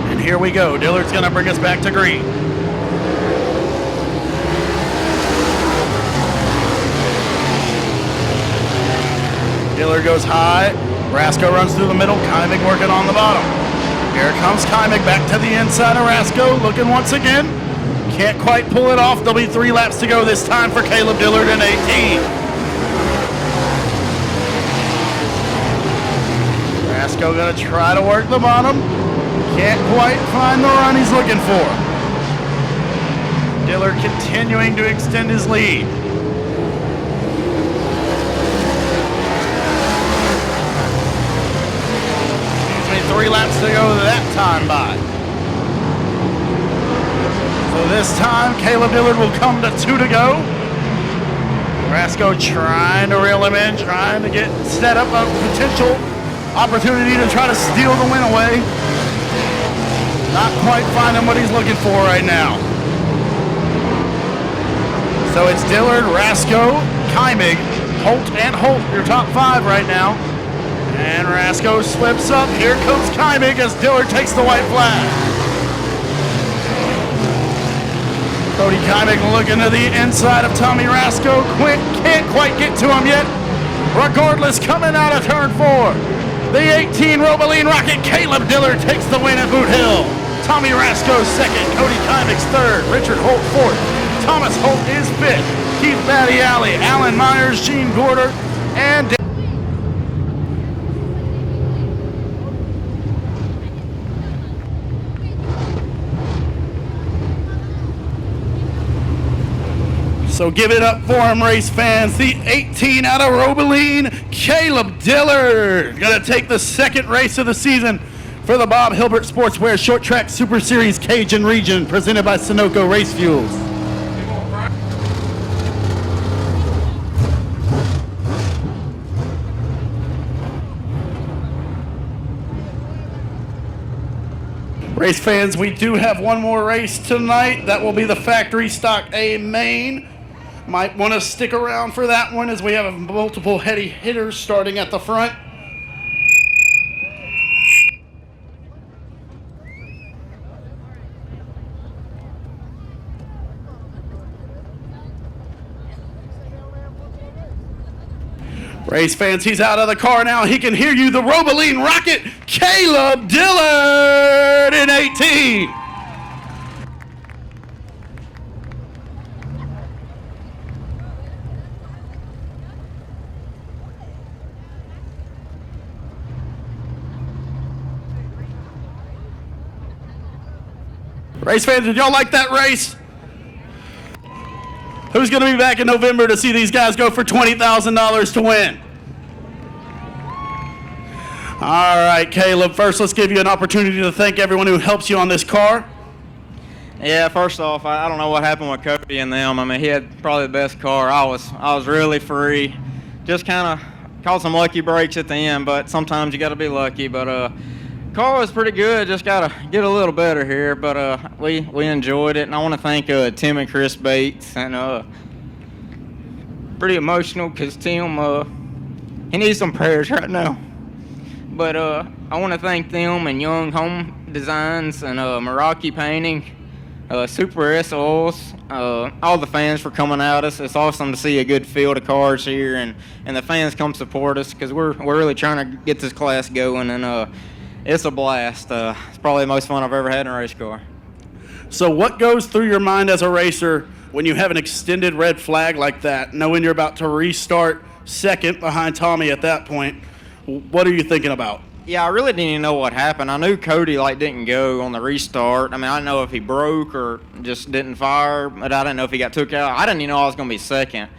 And here we go. Dillard's going to bring us back to green. Dillard goes high. Rasco runs through the middle. Kymig working on the bottom. Here comes Kymig back to the inside of Rasco, looking once again. Can't quite pull it off. There'll be 3 laps to go this time for Caleb Dillard in 18. Rasco gonna try to work the bottom. Can't quite find the run he's looking for. Dillard continuing to extend his lead. Excuse me, 3 laps to go that time by. So this time, Caleb Dillard will come to 2 to go. Rasco trying to reel him in, trying to get set up a potential opportunity to try to steal the win away. Not quite finding what he's looking for right now. So it's Dillard, Rasco, Kymig, Holt, and Holt, your top 5 right now. And Rasco slips up. Here comes Kymig as Dillard takes the white flag. Cody Kymig looking to the inside of Tommy Rasco. Can't quite get to him yet. Regardless, coming out of turn 4. The 18 Roboline Rocket, Caleb Dillard takes the win at Boothill. Tommy Rasco second, Cody Kymig's third, Richard Holt fourth, Thomas Holt is fifth, Keith Battiali, Alan Myers, Gene Gorder, and so give it up for him, race fans. The 18 out of Roboline, Caleb Dillard, gonna take the second race of the season for the Bob Hilbert Sportswear Short Track Super Series Cajun Region, presented by Sunoco Race Fuels. Race fans, we do have one more race tonight. That will be the Factory Stock A Main. Might want to stick around for that one as we have multiple heady hitters starting at the front. Race fans, he's out of the car now. He can hear you. The Roboline Rocket, Caleb Dillard in 18. Race fans, did y'all like that race? Who's going to be back in November to see these guys go for $20,000 to win? All right, Caleb, first let's give you an opportunity to thank everyone who helps you on this car. Yeah, first off, I don't know what happened with Cody and them. I mean, he had probably the best car. I was really free. Just kind of caught some lucky breaks at the end, but sometimes you got to be lucky. But car was pretty good. Just got to get a little better here, but we enjoyed it. And I want to thank Tim and Chris Bates. And pretty emotional because Tim, he needs some prayers right now. But I want to thank them and Young Home Designs and Meraki Painting, Super S Oils, all the fans for coming out us. It's awesome to see a good field of cars here, and the fans come support us because we're really trying to get this class going, and it's a blast. It's probably the most fun I've ever had in a race car. So what goes through your mind as a racer when you have an extended red flag like that, knowing you're about to restart second behind Tommy at that point? What are you thinking about? Yeah, I really didn't even know what happened. I knew Cody didn't go on the restart. I mean, I didn't know if he broke or just didn't fire, but I didn't know if he got took out. I didn't even know I was going to be second.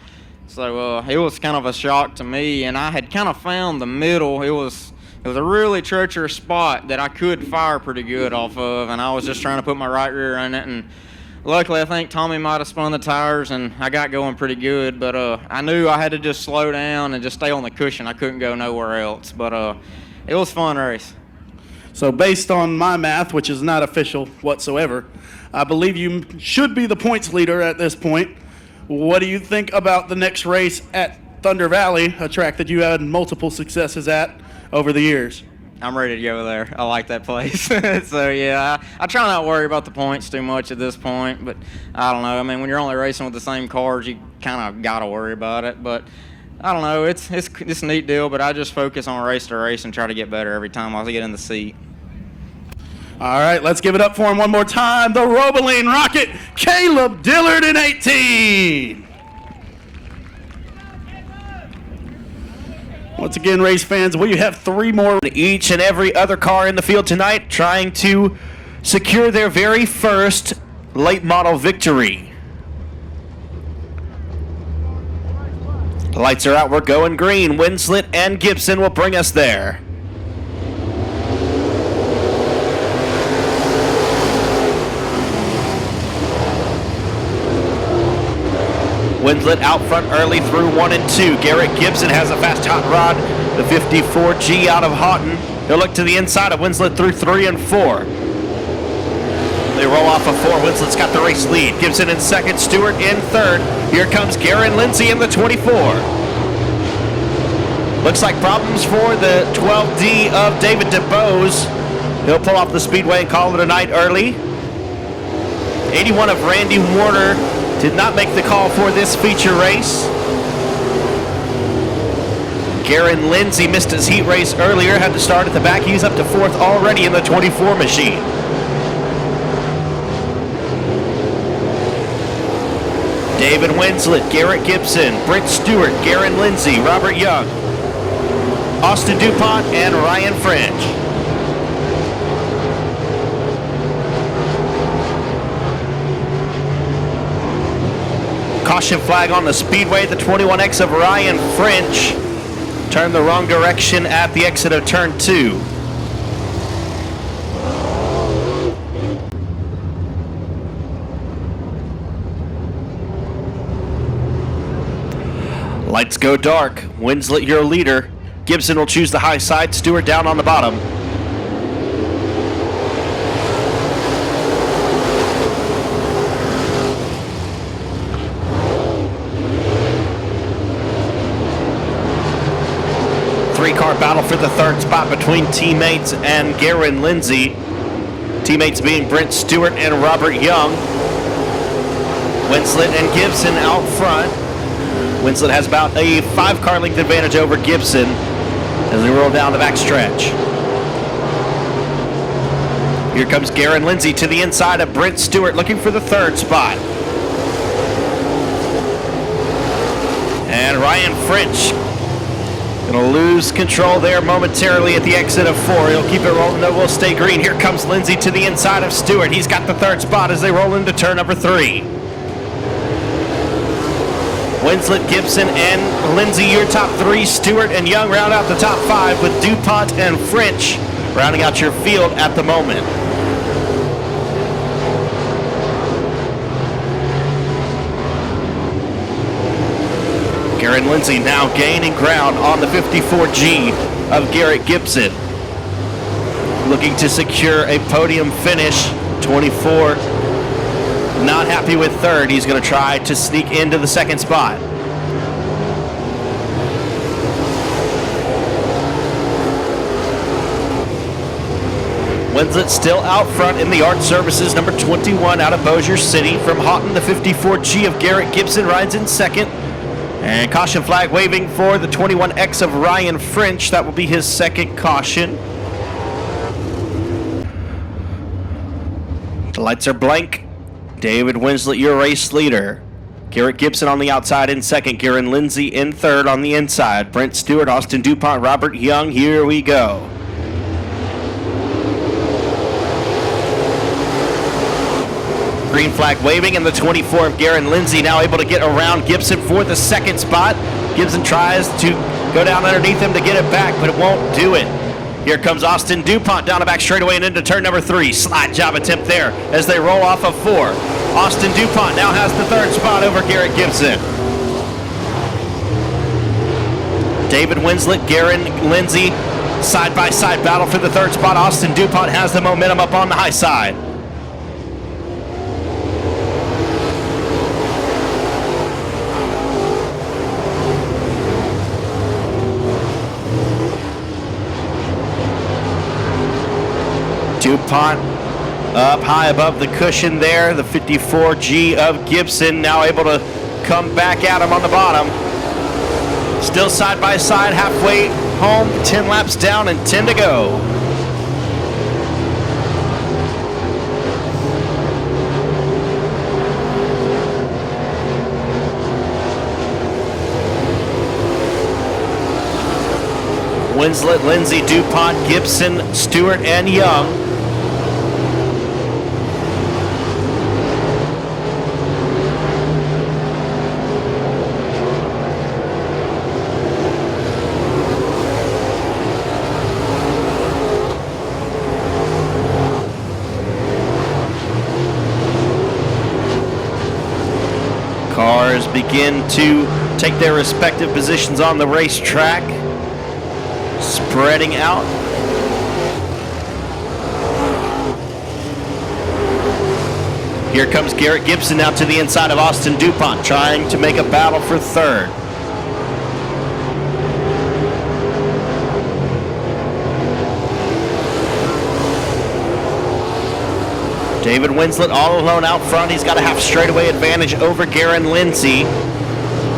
So it was kind of a shock to me, and I had kind of found the middle. It was a really treacherous spot that I could fire pretty good off of, and I was just trying to put my right rear in it. And luckily, I think Tommy might have spun the tires, and I got going pretty good. But I knew I had to just slow down and just stay on the cushion. I couldn't go nowhere else. But it was a fun race. So based on my math, which is not official whatsoever, I believe you should be the points leader at this point. What do you think about the next race at Thunder Valley, a track that you had multiple successes at over the years? I'm ready to go there. I like that place. So, yeah, I try not to worry about the points too much at this point, but I don't know. I mean, when you're only racing with the same cars, you kind of got to worry about it. But I don't know. It's a neat deal, but I just focus on race to race and try to get better every time I get in the seat. All right, let's give it up for him one more time. The Roboline Rocket, Caleb Dillard in 18. Once again, race fans, we have 3 more. Each and every other car in the field tonight trying to secure their very first late model victory. The lights are out, we're going green. Winslet and Gibson will bring us there. Winslet out front early through 1 and 2. Garrett Gibson has a fast hot rod, the 54G out of Houghton. He'll look to the inside of Winslet through 3 and 4. They roll off of 4. Winslet's got the race lead. Gibson in second, Stewart in third. Here comes Garen Lindsay in the 24. Looks like problems for the 12D of David DeBose. He'll pull off the Speedway and call it a night early. 81 of Randy Warner did not make the call for this feature race. Garen Lindsay missed his heat race earlier, had to start at the back. He's up to 4th already in the 24 machine. David Winslet, Garrett Gibson, Brent Stewart, Garen Lindsay, Robert Young, Austin DuPont, and Ryan French. Caution flag on the Speedway. The 21X of Ryan French turned the wrong direction at the exit of turn 2. Lights go dark. Winslet your leader. Gibson will choose the high side. Stewart down on the bottom. Three-car battle for the 3rd spot between teammates and Garen Lindsay. Teammates being Brent Stewart and Robert Young. Winslet and Gibson out front. Winslet has about a 5-car length advantage over Gibson as they roll down the back stretch. Here comes Garen Lindsay to the inside of Brent Stewart looking for the 3rd spot. And Ryan French gonna lose control there momentarily at the exit of 4. He'll keep it rolling, though. Will stay green. Here comes Lindsay to the inside of Stewart. He's got the 3rd spot as they roll into turn number 3. Winslet, Gibson, and Lindsay, your top 3. Stewart and Young round out the top 5 with DuPont and French rounding out your field at the moment. Garen Lindsay now gaining ground on the 54G of Garrett Gibson. Looking to secure a podium finish. 24 not happy with 3rd. He's going to try to sneak into the 2nd spot. Winslet still out front in the Art Services number 21 out of Bossier City. From Houghton, the 54G of Garrett Gibson rides in 2nd. And caution flag waving for the 21X of Ryan French. That will be his 2nd caution. The lights are blank. David Winslet, your race leader. Garrett Gibson on the outside in 2nd. Garen Lindsay in 3rd on the inside. Brent Stewart, Austin DuPont, Robert Young. Here we go. Green flag waving, and the 24 of Garen Lindsay now able to get around Gibson for the 2nd spot. Gibson tries to go down underneath him to get it back, but it won't do it. Here comes Austin DuPont down the back straightaway and into turn number 3. Slide job attempt there as they roll off of 4. Austin DuPont now has the 3rd spot over Garrett Gibson. David Winslet, Garen Lindsay, side-by-side battle for the 3rd spot. Austin DuPont has the momentum up on the high side. DuPont up high above the cushion there. The 54G of Gibson now able to come back at him on the bottom. Still side by side, halfway home, 10 laps down and 10 to go. Winslet, Lindsay, DuPont, Gibson, Stewart, and Young. Cars begin to take their respective positions on the racetrack. Spreading out. Here comes Garrett Gibson out to the inside of Austin DuPont, trying to make a battle for third. David Winslet all alone out front. He's got a half straightaway advantage over Garen Lindsay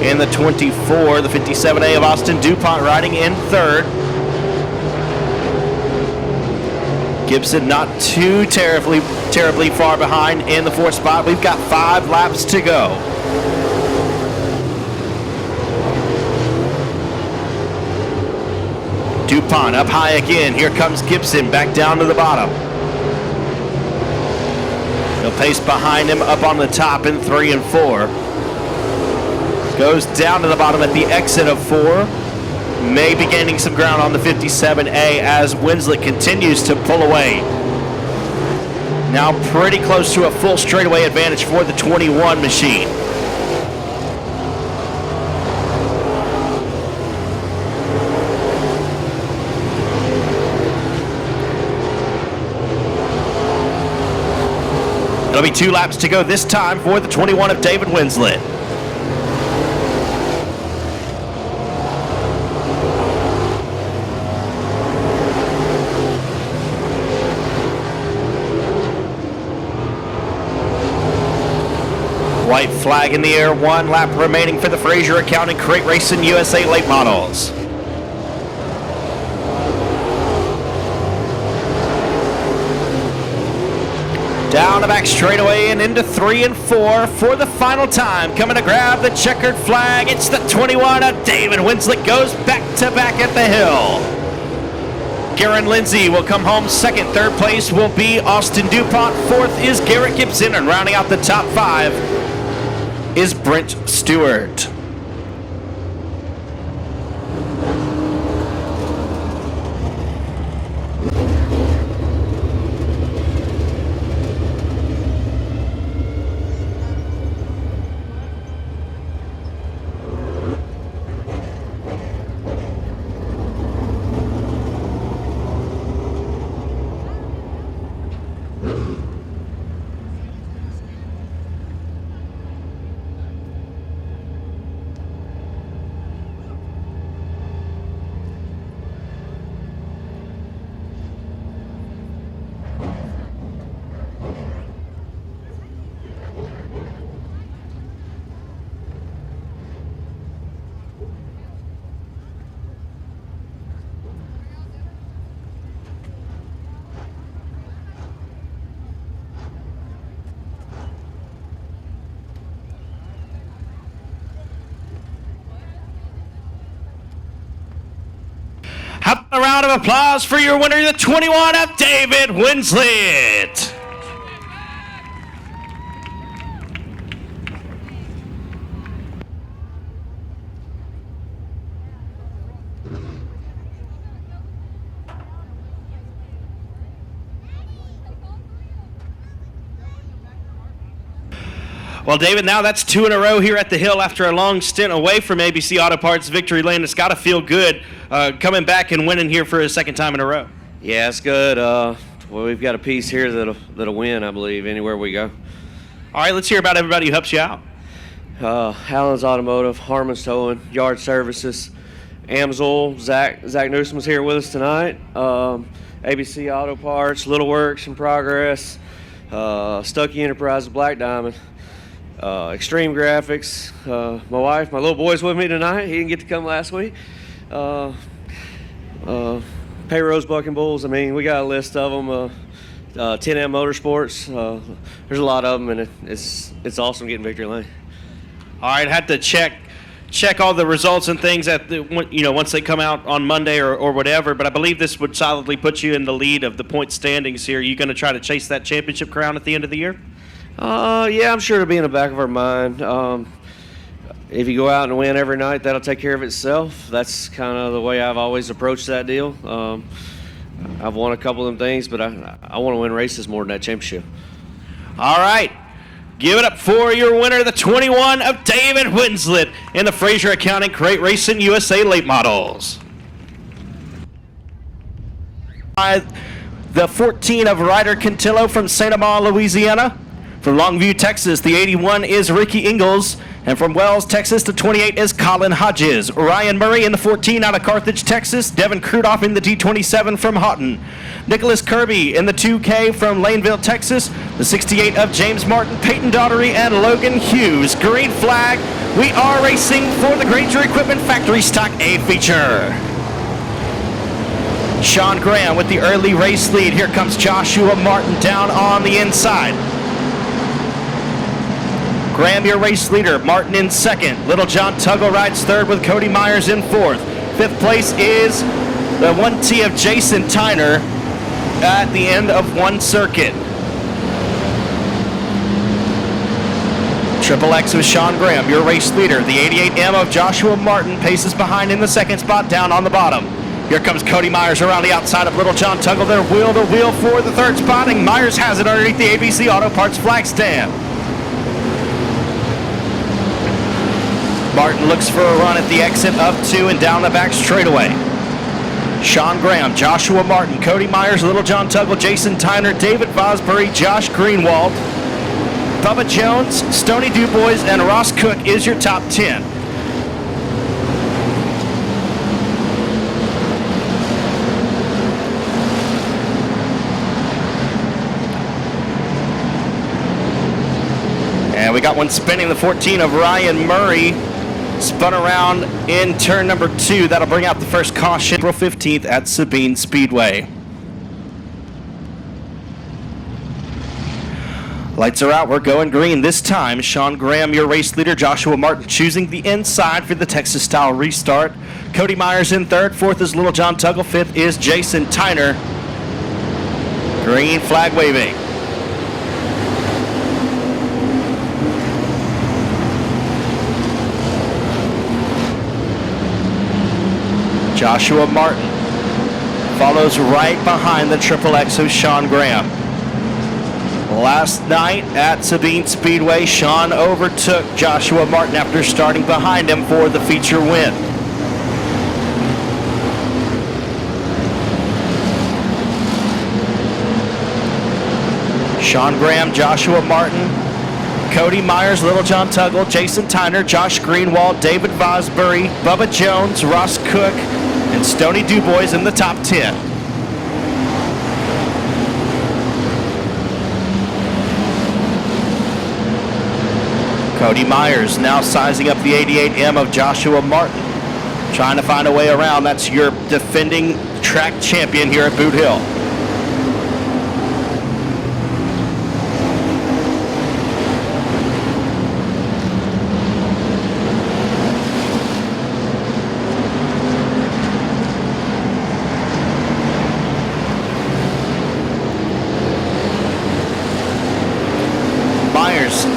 in the 24. The 57A of Austin DuPont riding in third. Gibson not too terribly far behind in the fourth spot. We've got 5 laps to go. DuPont up high again. Here comes Gibson back down to the bottom. He'll pace behind him up on the top in 3 and 4. Goes down to the bottom at the exit of 4. May be gaining some ground on the 57A as Winslet continues to pull away. Now pretty close to a full straightaway advantage for the 21 machine. It'll be 2 laps to go this time for the 21 of David Winslet. White flag in the air, 1 lap remaining for the Fraser Accounting Crate Racing USA Late Models. Down the back straightaway and into 3 and 4 for the final time. Coming to grab the checkered flag, it's the 21 of David Winslet, goes back to back at the hill. Garen Lindsay will come home second. Third place will be Austin DuPont. Fourth is Garrett Gibson, and rounding out the top 5 is Brent Stewart. How about a round of applause for your winner, the 21 of David Winslet. Well, David, now that's 2 in a row here at the Hill after a long stint away from ABC Auto Parts Victory Lane. It's got to feel good coming back and winning here for a second time in a row. Yeah, it's good. Well, we've got a piece here that'll win, I believe, anywhere we go. All right, let's hear about everybody who helps you out. Allen's Automotive, Harmon's Towing, Yard Services, Amsoil, Zach Newsom's here with us tonight. ABC Auto Parts, Little Works in Progress, Stuckey Enterprises, Black Diamond. Extreme Graphics. My wife, my little boy's with me tonight. He didn't get to come last week. Payrose Bucking Bulls. I mean, we got a list of them. 10M Motorsports. There's a lot of them, and it's awesome getting victory lane. All right, had to check all the results and things at the once they come out on Monday or whatever. But I believe this would solidly put you in the lead of the point standings here. Are you going to try to chase that championship crown at the end of the year? Yeah, I'm sure it'll be in the back of our mind. If you go out and win every night, that'll take care of itself. That's kind of the way I've always approached that deal. I've won a couple of them things, but I want to win races more than that championship. All right. Give it up for your winner, the 21 of David Winslet in the Fraser Accounting Crate Racing USA Late Models. The 14 of Ryder Cantillo from St. Amand, Louisiana. From Longview, Texas, the 81 is Ricky Ingalls. And from Wells, Texas, the 28 is Colin Hodges. Ryan Murray in the 14 out of Carthage, Texas. Devin Krudoff in the D27 from Houghton. Nicholas Kirby in the 2K from Laneville, Texas. The 68 of James Martin, Peyton Daughtery, and Logan Hughes. Green flag. We are racing for the Granger Equipment Factory Stock A feature. Sean Graham with the early race lead. Here comes Joshua Martin down on the inside. Graham, your race leader. Martin in second. Little John Tuggle rides third with Cody Myers in fourth. Fifth place is the 1T of Jason Tyner at the end of one circuit. Triple X of Sean Graham, your race leader. The 88M of Joshua Martin paces behind in the second spot down on the bottom. Here comes Cody Myers around the outside of Little John Tuggle. They're wheel to wheel for the third spot, and Myers has it underneath the ABC Auto Parts flag stand. Martin looks for a run at the exit up to and down the back straightaway. Sean Graham, Joshua Martin, Cody Myers, Little John Tuggle, Jason Tyner, David Vosbury, Josh Greenwald, Bubba Jones, Stoney Dubois, and Ross Cook is your top 10. And we got one spinning, the 14 of Ryan Murray. Spun around in turn number 2. That'll bring out the first caution. April 15th at Sabine Speedway. Lights are out. We're going green this time. Sean Graham, your race leader. Joshua Martin choosing the inside for the Texas style restart. Cody Myers in third. Fourth is Little John Tuggle. Fifth is Jason Tyner. Green flag waving. Joshua Martin follows right behind the Triple X of Sean Graham. Last night at Sabine Speedway, Sean overtook Joshua Martin after starting behind him for the feature win. Sean Graham, Joshua Martin, Cody Myers, Little John Tuggle, Jason Tyner, Josh Greenwald, David Vosbury, Bubba Jones, Ross Cook, and Stoney Dubois in the top 10. Cody Myers now sizing up the 88M of Joshua Martin, trying to find a way around. That's your defending track champion here at Boothill.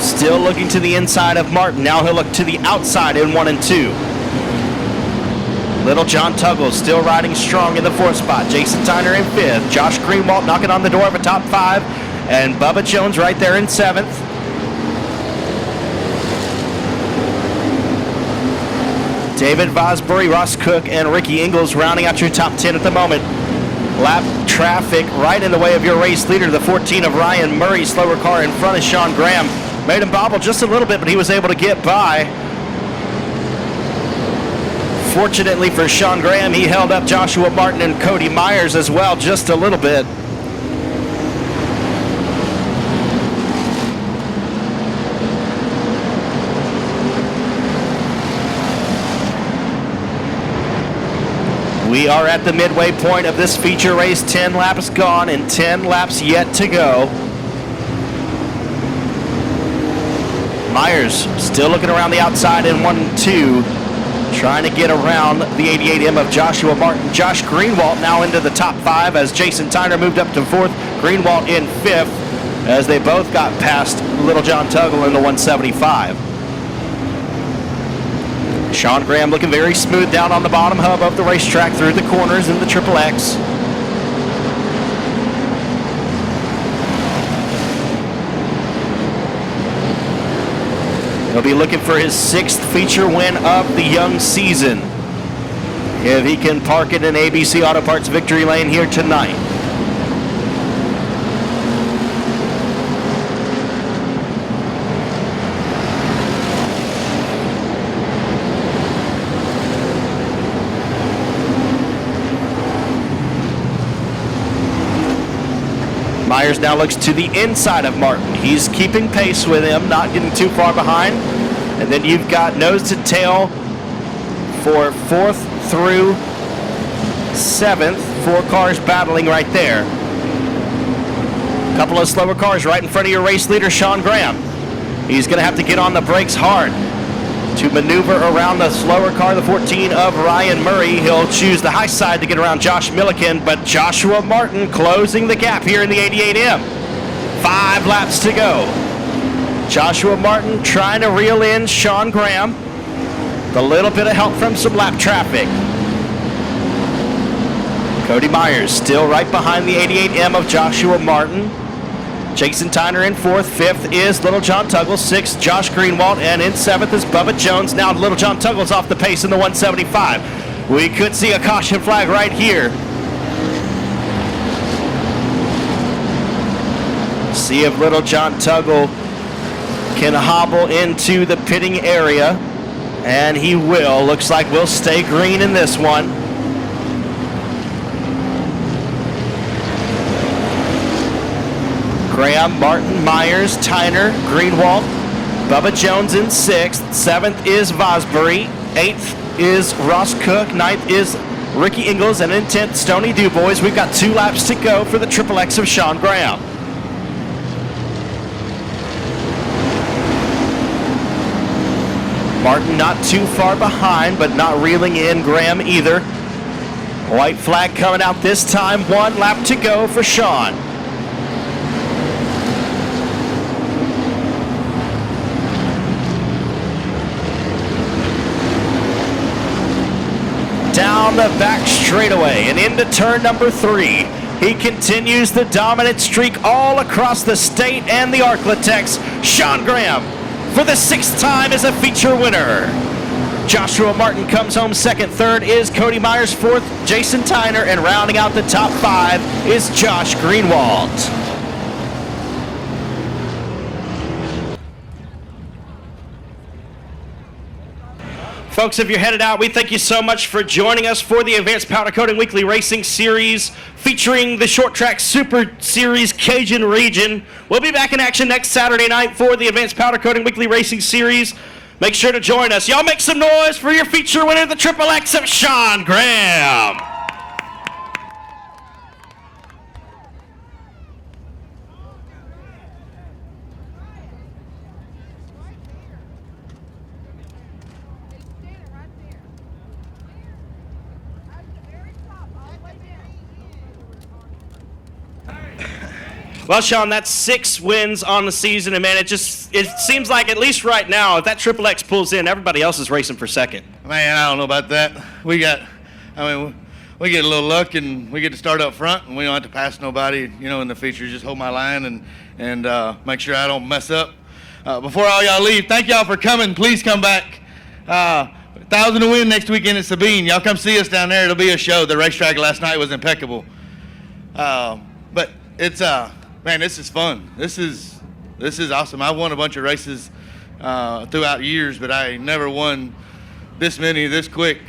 Still looking to the inside of Martin. Now he'll look to the outside in 1 and 2. Little John Tuggle still riding strong in the 4th spot. Jason Tyner in 5th. Josh Greenwald knocking on the door of a top 5. And Bubba Jones right there in 7th. David Vosbury, Ross Cook, and Ricky Ingalls rounding out your top 10 at the moment. Lap traffic right in the way of your race leader, the 14 of Ryan Murray. Slower car in front of Sean Graham. Made him bobble just a little bit, but he was able to get by. Fortunately for Sean Graham, he held up Joshua Martin and Cody Myers as well just a little bit. We are at the midway point of this feature race. 10 laps gone and 10 laps yet to go. Myers still looking around the outside in 1-2, trying to get around the 88M of Joshua Martin. Josh Greenwald now into the top 5 as Jason Tyner moved up to 4th. Greenwald in 5th as they both got past Little John Tuggle in the 175. Sean Graham looking very smooth down on the bottom hub of the racetrack through the corners in the Triple X. He'll be looking for his 6th feature win of the young season, if he can park it in ABC Auto Parts victory lane here tonight. Myers now looks to the inside of Martin. He's keeping pace with him, not getting too far behind. And then you've got nose to tail for 4th through 7th. 4 cars battling right there. A couple of slower cars right in front of your race leader, Sean Graham. He's going to have to get on the brakes hard to maneuver around the slower car, the 14 of Ryan Murray. He'll choose the high side to get around Josh Milliken, but Joshua Martin closing the gap here in the 88M. 5 laps to go. Joshua Martin trying to reel in Sean Graham. A little bit of help from some lap traffic. Cody Myers still right behind the 88M of Joshua Martin. Jason Tyner in 4th. 5th is Little John Tuggle. 6th, Josh Greenwald. And in 7th is Bubba Jones. Now Little John Tuggle's off the pace in the 175. We could see a caution flag right here. See if Little John Tuggle can hobble into the pitting area. And he will. Looks like we'll stay green in this one. Graham, Martin, Myers, Tyner, Greenwald, Bubba Jones in 6th. 7th is Vosbury. 8th is Ross Cook. 9th is Ricky Ingles. And in 10th, Stoney Dubois. We've got 2 laps to go for the Triple X of Sean Graham. Martin not too far behind, but not reeling in Graham either. White flag coming out this time. 1 lap to go for Sean. Down the back straightaway and into turn number 3. He continues the dominant streak all across the state and the Arklatex. Sean Graham, for the 6th time, is a feature winner. Joshua Martin comes home 2nd. 3rd is Cody Myers. 4th, Jason Tyner. And rounding out the top 5 is Josh Greenwald. Folks, if you're headed out, we thank you so much for joining us for the Advanced Powder Coating Weekly Racing Series featuring the Short Track Super Series Cajun Region. We'll be back in action next Saturday night for the Advanced Powder Coating Weekly Racing Series. Make sure to join us. Y'all make some noise for your feature winner, the Triple X of Sean Graham. Well, Sean, that's 6 wins on the season, and man, it seems like, at least right now, if that Triple X pulls in, everybody else is racing for 2nd. Man, I don't know about that. We get a little luck, and we get to start up front, and we don't have to pass nobody, in the feature. Just hold my line and make sure I don't mess up. Before all y'all leave, thank y'all for coming. Please come back. 1,000 to win next weekend at Sabine. Y'all come see us down there. It'll be a show. The racetrack last night was impeccable. But it's man, this is fun. This is awesome. I've won a bunch of races throughout years, but I never won this many this quick,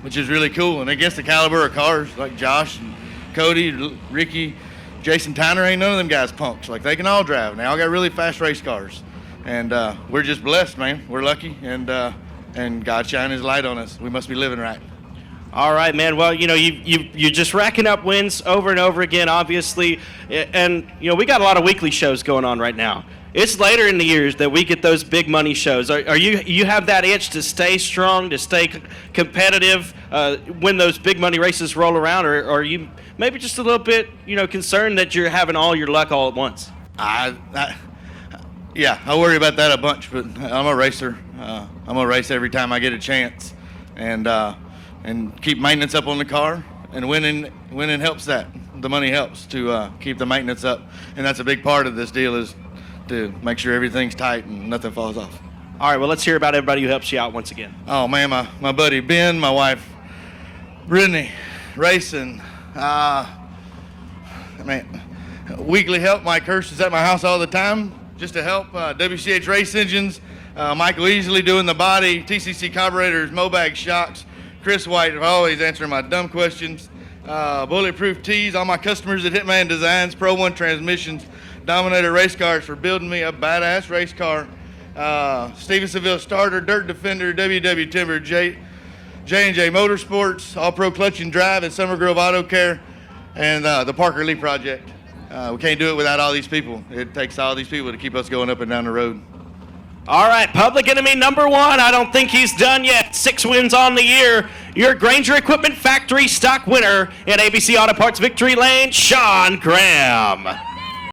which is really cool. And against the caliber of cars like Josh and Cody, Ricky, Jason Tyner, ain't none of them guys punks. Like, they can all drive. They all got really fast race cars. And we're just blessed, man. We're lucky, and God shine his light on us. We must be living right. All right, man. Well, you're just racking up wins over and over again, obviously, and we got a lot of weekly shows going on right now. It's later in the years that we get those big money shows. Are you have that itch to stay strong, to stay competitive when those big money races roll around, or are you maybe just a little bit concerned that you're having all your luck all at once? Yeah, I worry about that a bunch, but I'm a racer. I'm gonna race every time I get a chance, and keep maintenance up on the car. And winning helps that. The money helps to keep the maintenance up, and that's a big part of this deal is to make sure everything's tight and nothing falls off. All right, well, let's hear about everybody who helps you out once again. Oh man, my buddy Ben, my wife Brittany, racing. Weekly help. Mike Hurst is at my house all the time just to help. WCH Race Engines, Michael Easley doing the body, TCC carburetors, Mobag shocks, Chris White always answering my dumb questions, Bulletproof Tees, all my customers at Hitman Designs, Pro One Transmissions, Dominator Race Cars for building me a badass race car, Steven Seville Starter, Dirt Defender, WW Timber, J&J Motorsports, All Pro Clutch and Drive, and Summer Grove Auto Care, and the Parker Lee Project. We can't do it without all these people. It takes all these people to keep us going up and down the road. All right, public enemy number one. I don't think he's done yet. 6 wins on the year. Your Granger Equipment Factory stock winner in ABC Auto Parts Victory Lane, Sean Graham.